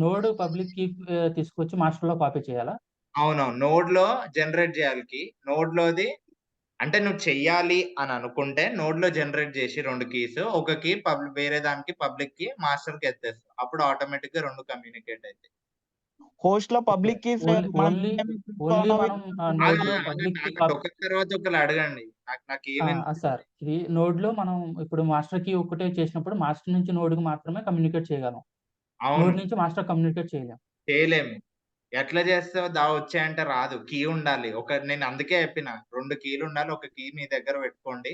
నోడ్ పబ్లిక్ కీ తీసుకొచ్చి మాస్టర్ లో కాపీ చేయాలా? అవునవును, నోడ్ లో జనరేట్ చేయాలి కీ. నోడ్ లోది అంటే నువ్వు చెయ్యాలి అని అనుకుంటే నోడ్ లో జనరేట్ చేసి 2 కీస్, ఒక కీ వేరే దానికి పబ్లిక్ కి మాస్టర్ కి ఎత్తేస్తావు. అప్పుడు ఆటోమేటిక్ గా 2 కమ్యూనికేట్ అవుతాయి. హోస్ట్ లో పబ్లిక్ కీస్ ఓన్లీ మనం నోడ్ లో పబ్లిక్ కీ ఒక తర్వాత ఒకరు అడగండి, నాకు ఏమైంది సార్. ఇది నోడ్ లో మనం ఇప్పుడు మాస్టర్ కి ఒకటే చేసినప్పుడు మాస్టర్ నుంచి నోడ్ కి మాత్రమే కమ్యూనికేట్ చేయగలం. నోడ్ నుంచి మాస్టర్ కమ్యూనికేట్ చేయలేము. ఎట్లా చేస్తావు? వచ్చాయంటే రాదు, కీ ఉండాలి. నేను అందుకే చెప్పిన 2 కీలు ఉండాలి. ఒక కీ మీ దగ్గర పెట్టుకోండి,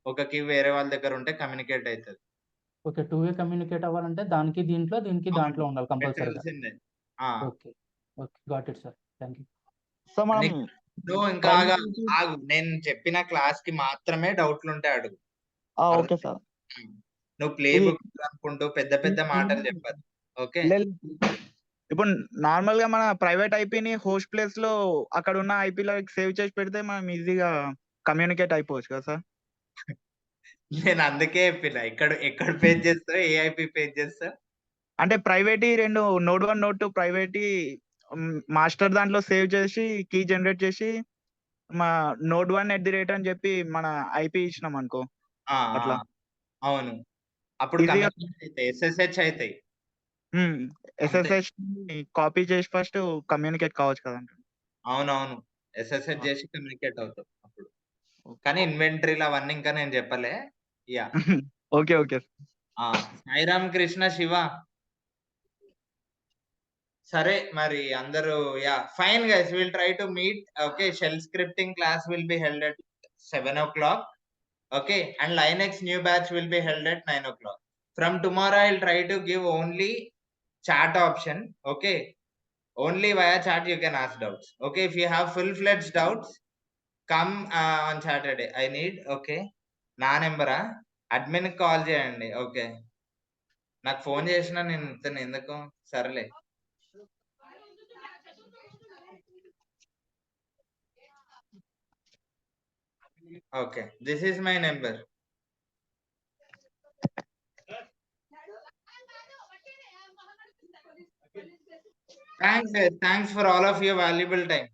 ఒక కీ వేరే వాళ్ళ దగ్గర ఉంటే కమ్యూనికేట్ అవుతుంది. ఓకే, 2 వే కమ్యూనికేట్ అవ్వాలంటే దీనికి దాంట్లో ఉండాలి కంపల్సరీగా. Okay okay, got it sir, thank you. So మనం నువ్వు ఇంకా ఆగు, నేను చెప్పిన క్లాస్ కి మాత్రమే డౌట్లు ఉంటే అడుగు. Okay sir. నువ్వు ప్లే బుక్ అనుకుంటూ పెద్ద పెద్ద మాటలు చెప్పదు. ఓకే, ఇప్పుడు నార్మల్ గా మన ప్రైవేట్ ఐపీని హోస్ట్ ప్లేస్ లో అక్కడ ఉన్న ఐపీ లకి సేవ్ చేసి పెడితే మనం ఈజీగా కమ్యూనికేట్ అయిపోవచ్చు కదా సార్. నేను అందుకే చెప్పిన ఎక్కడ పేజ్ చేస్తావు, ఏ ఐపీ పేజ్ చేస్తావు అంటే private 2 node 1 node 2 private master దాంట్లో సేవ్ చేసి కీ జనరేట్ చేసి మా నోడ్ 1 అని చెప్పి మన ఐపీ ఇచ్చినాం అనుకో, అట్లా. అవును, అప్పుడు SSH అవుతాయి. SSH కాపీ చేసి ఫస్ట్ కమ్యూనికేట్ కావచ్చు కదండి. అవునవును, SSH చేసి కమ్యూనికేట్ అవుతాం అప్పుడు. కానీ ఇన్వెంటరీలు అవన్నీ ఇంకా నేను చెప్పలే. Yeah okay okay. Sairam Krishna Shiva. సరే మరి అందరూ, yeah fine guys, will try to meet. Okay, shell scripting class will be held at 7 o'clock. Okay, and Linux new batch will be held at 9 o'clock. From tomorrow I'll try to give only chat option. Okay, only via chat you can ask doubts. Okay, if you have full-fledged doubts, come on Saturday. I need, okay, నా నెంబరా admin call చేయండి. Okay, నాకు phone చేసినా నేను ఎందుకు, సరేలే. Okay, this is my number. Thanks for all of your valuable time.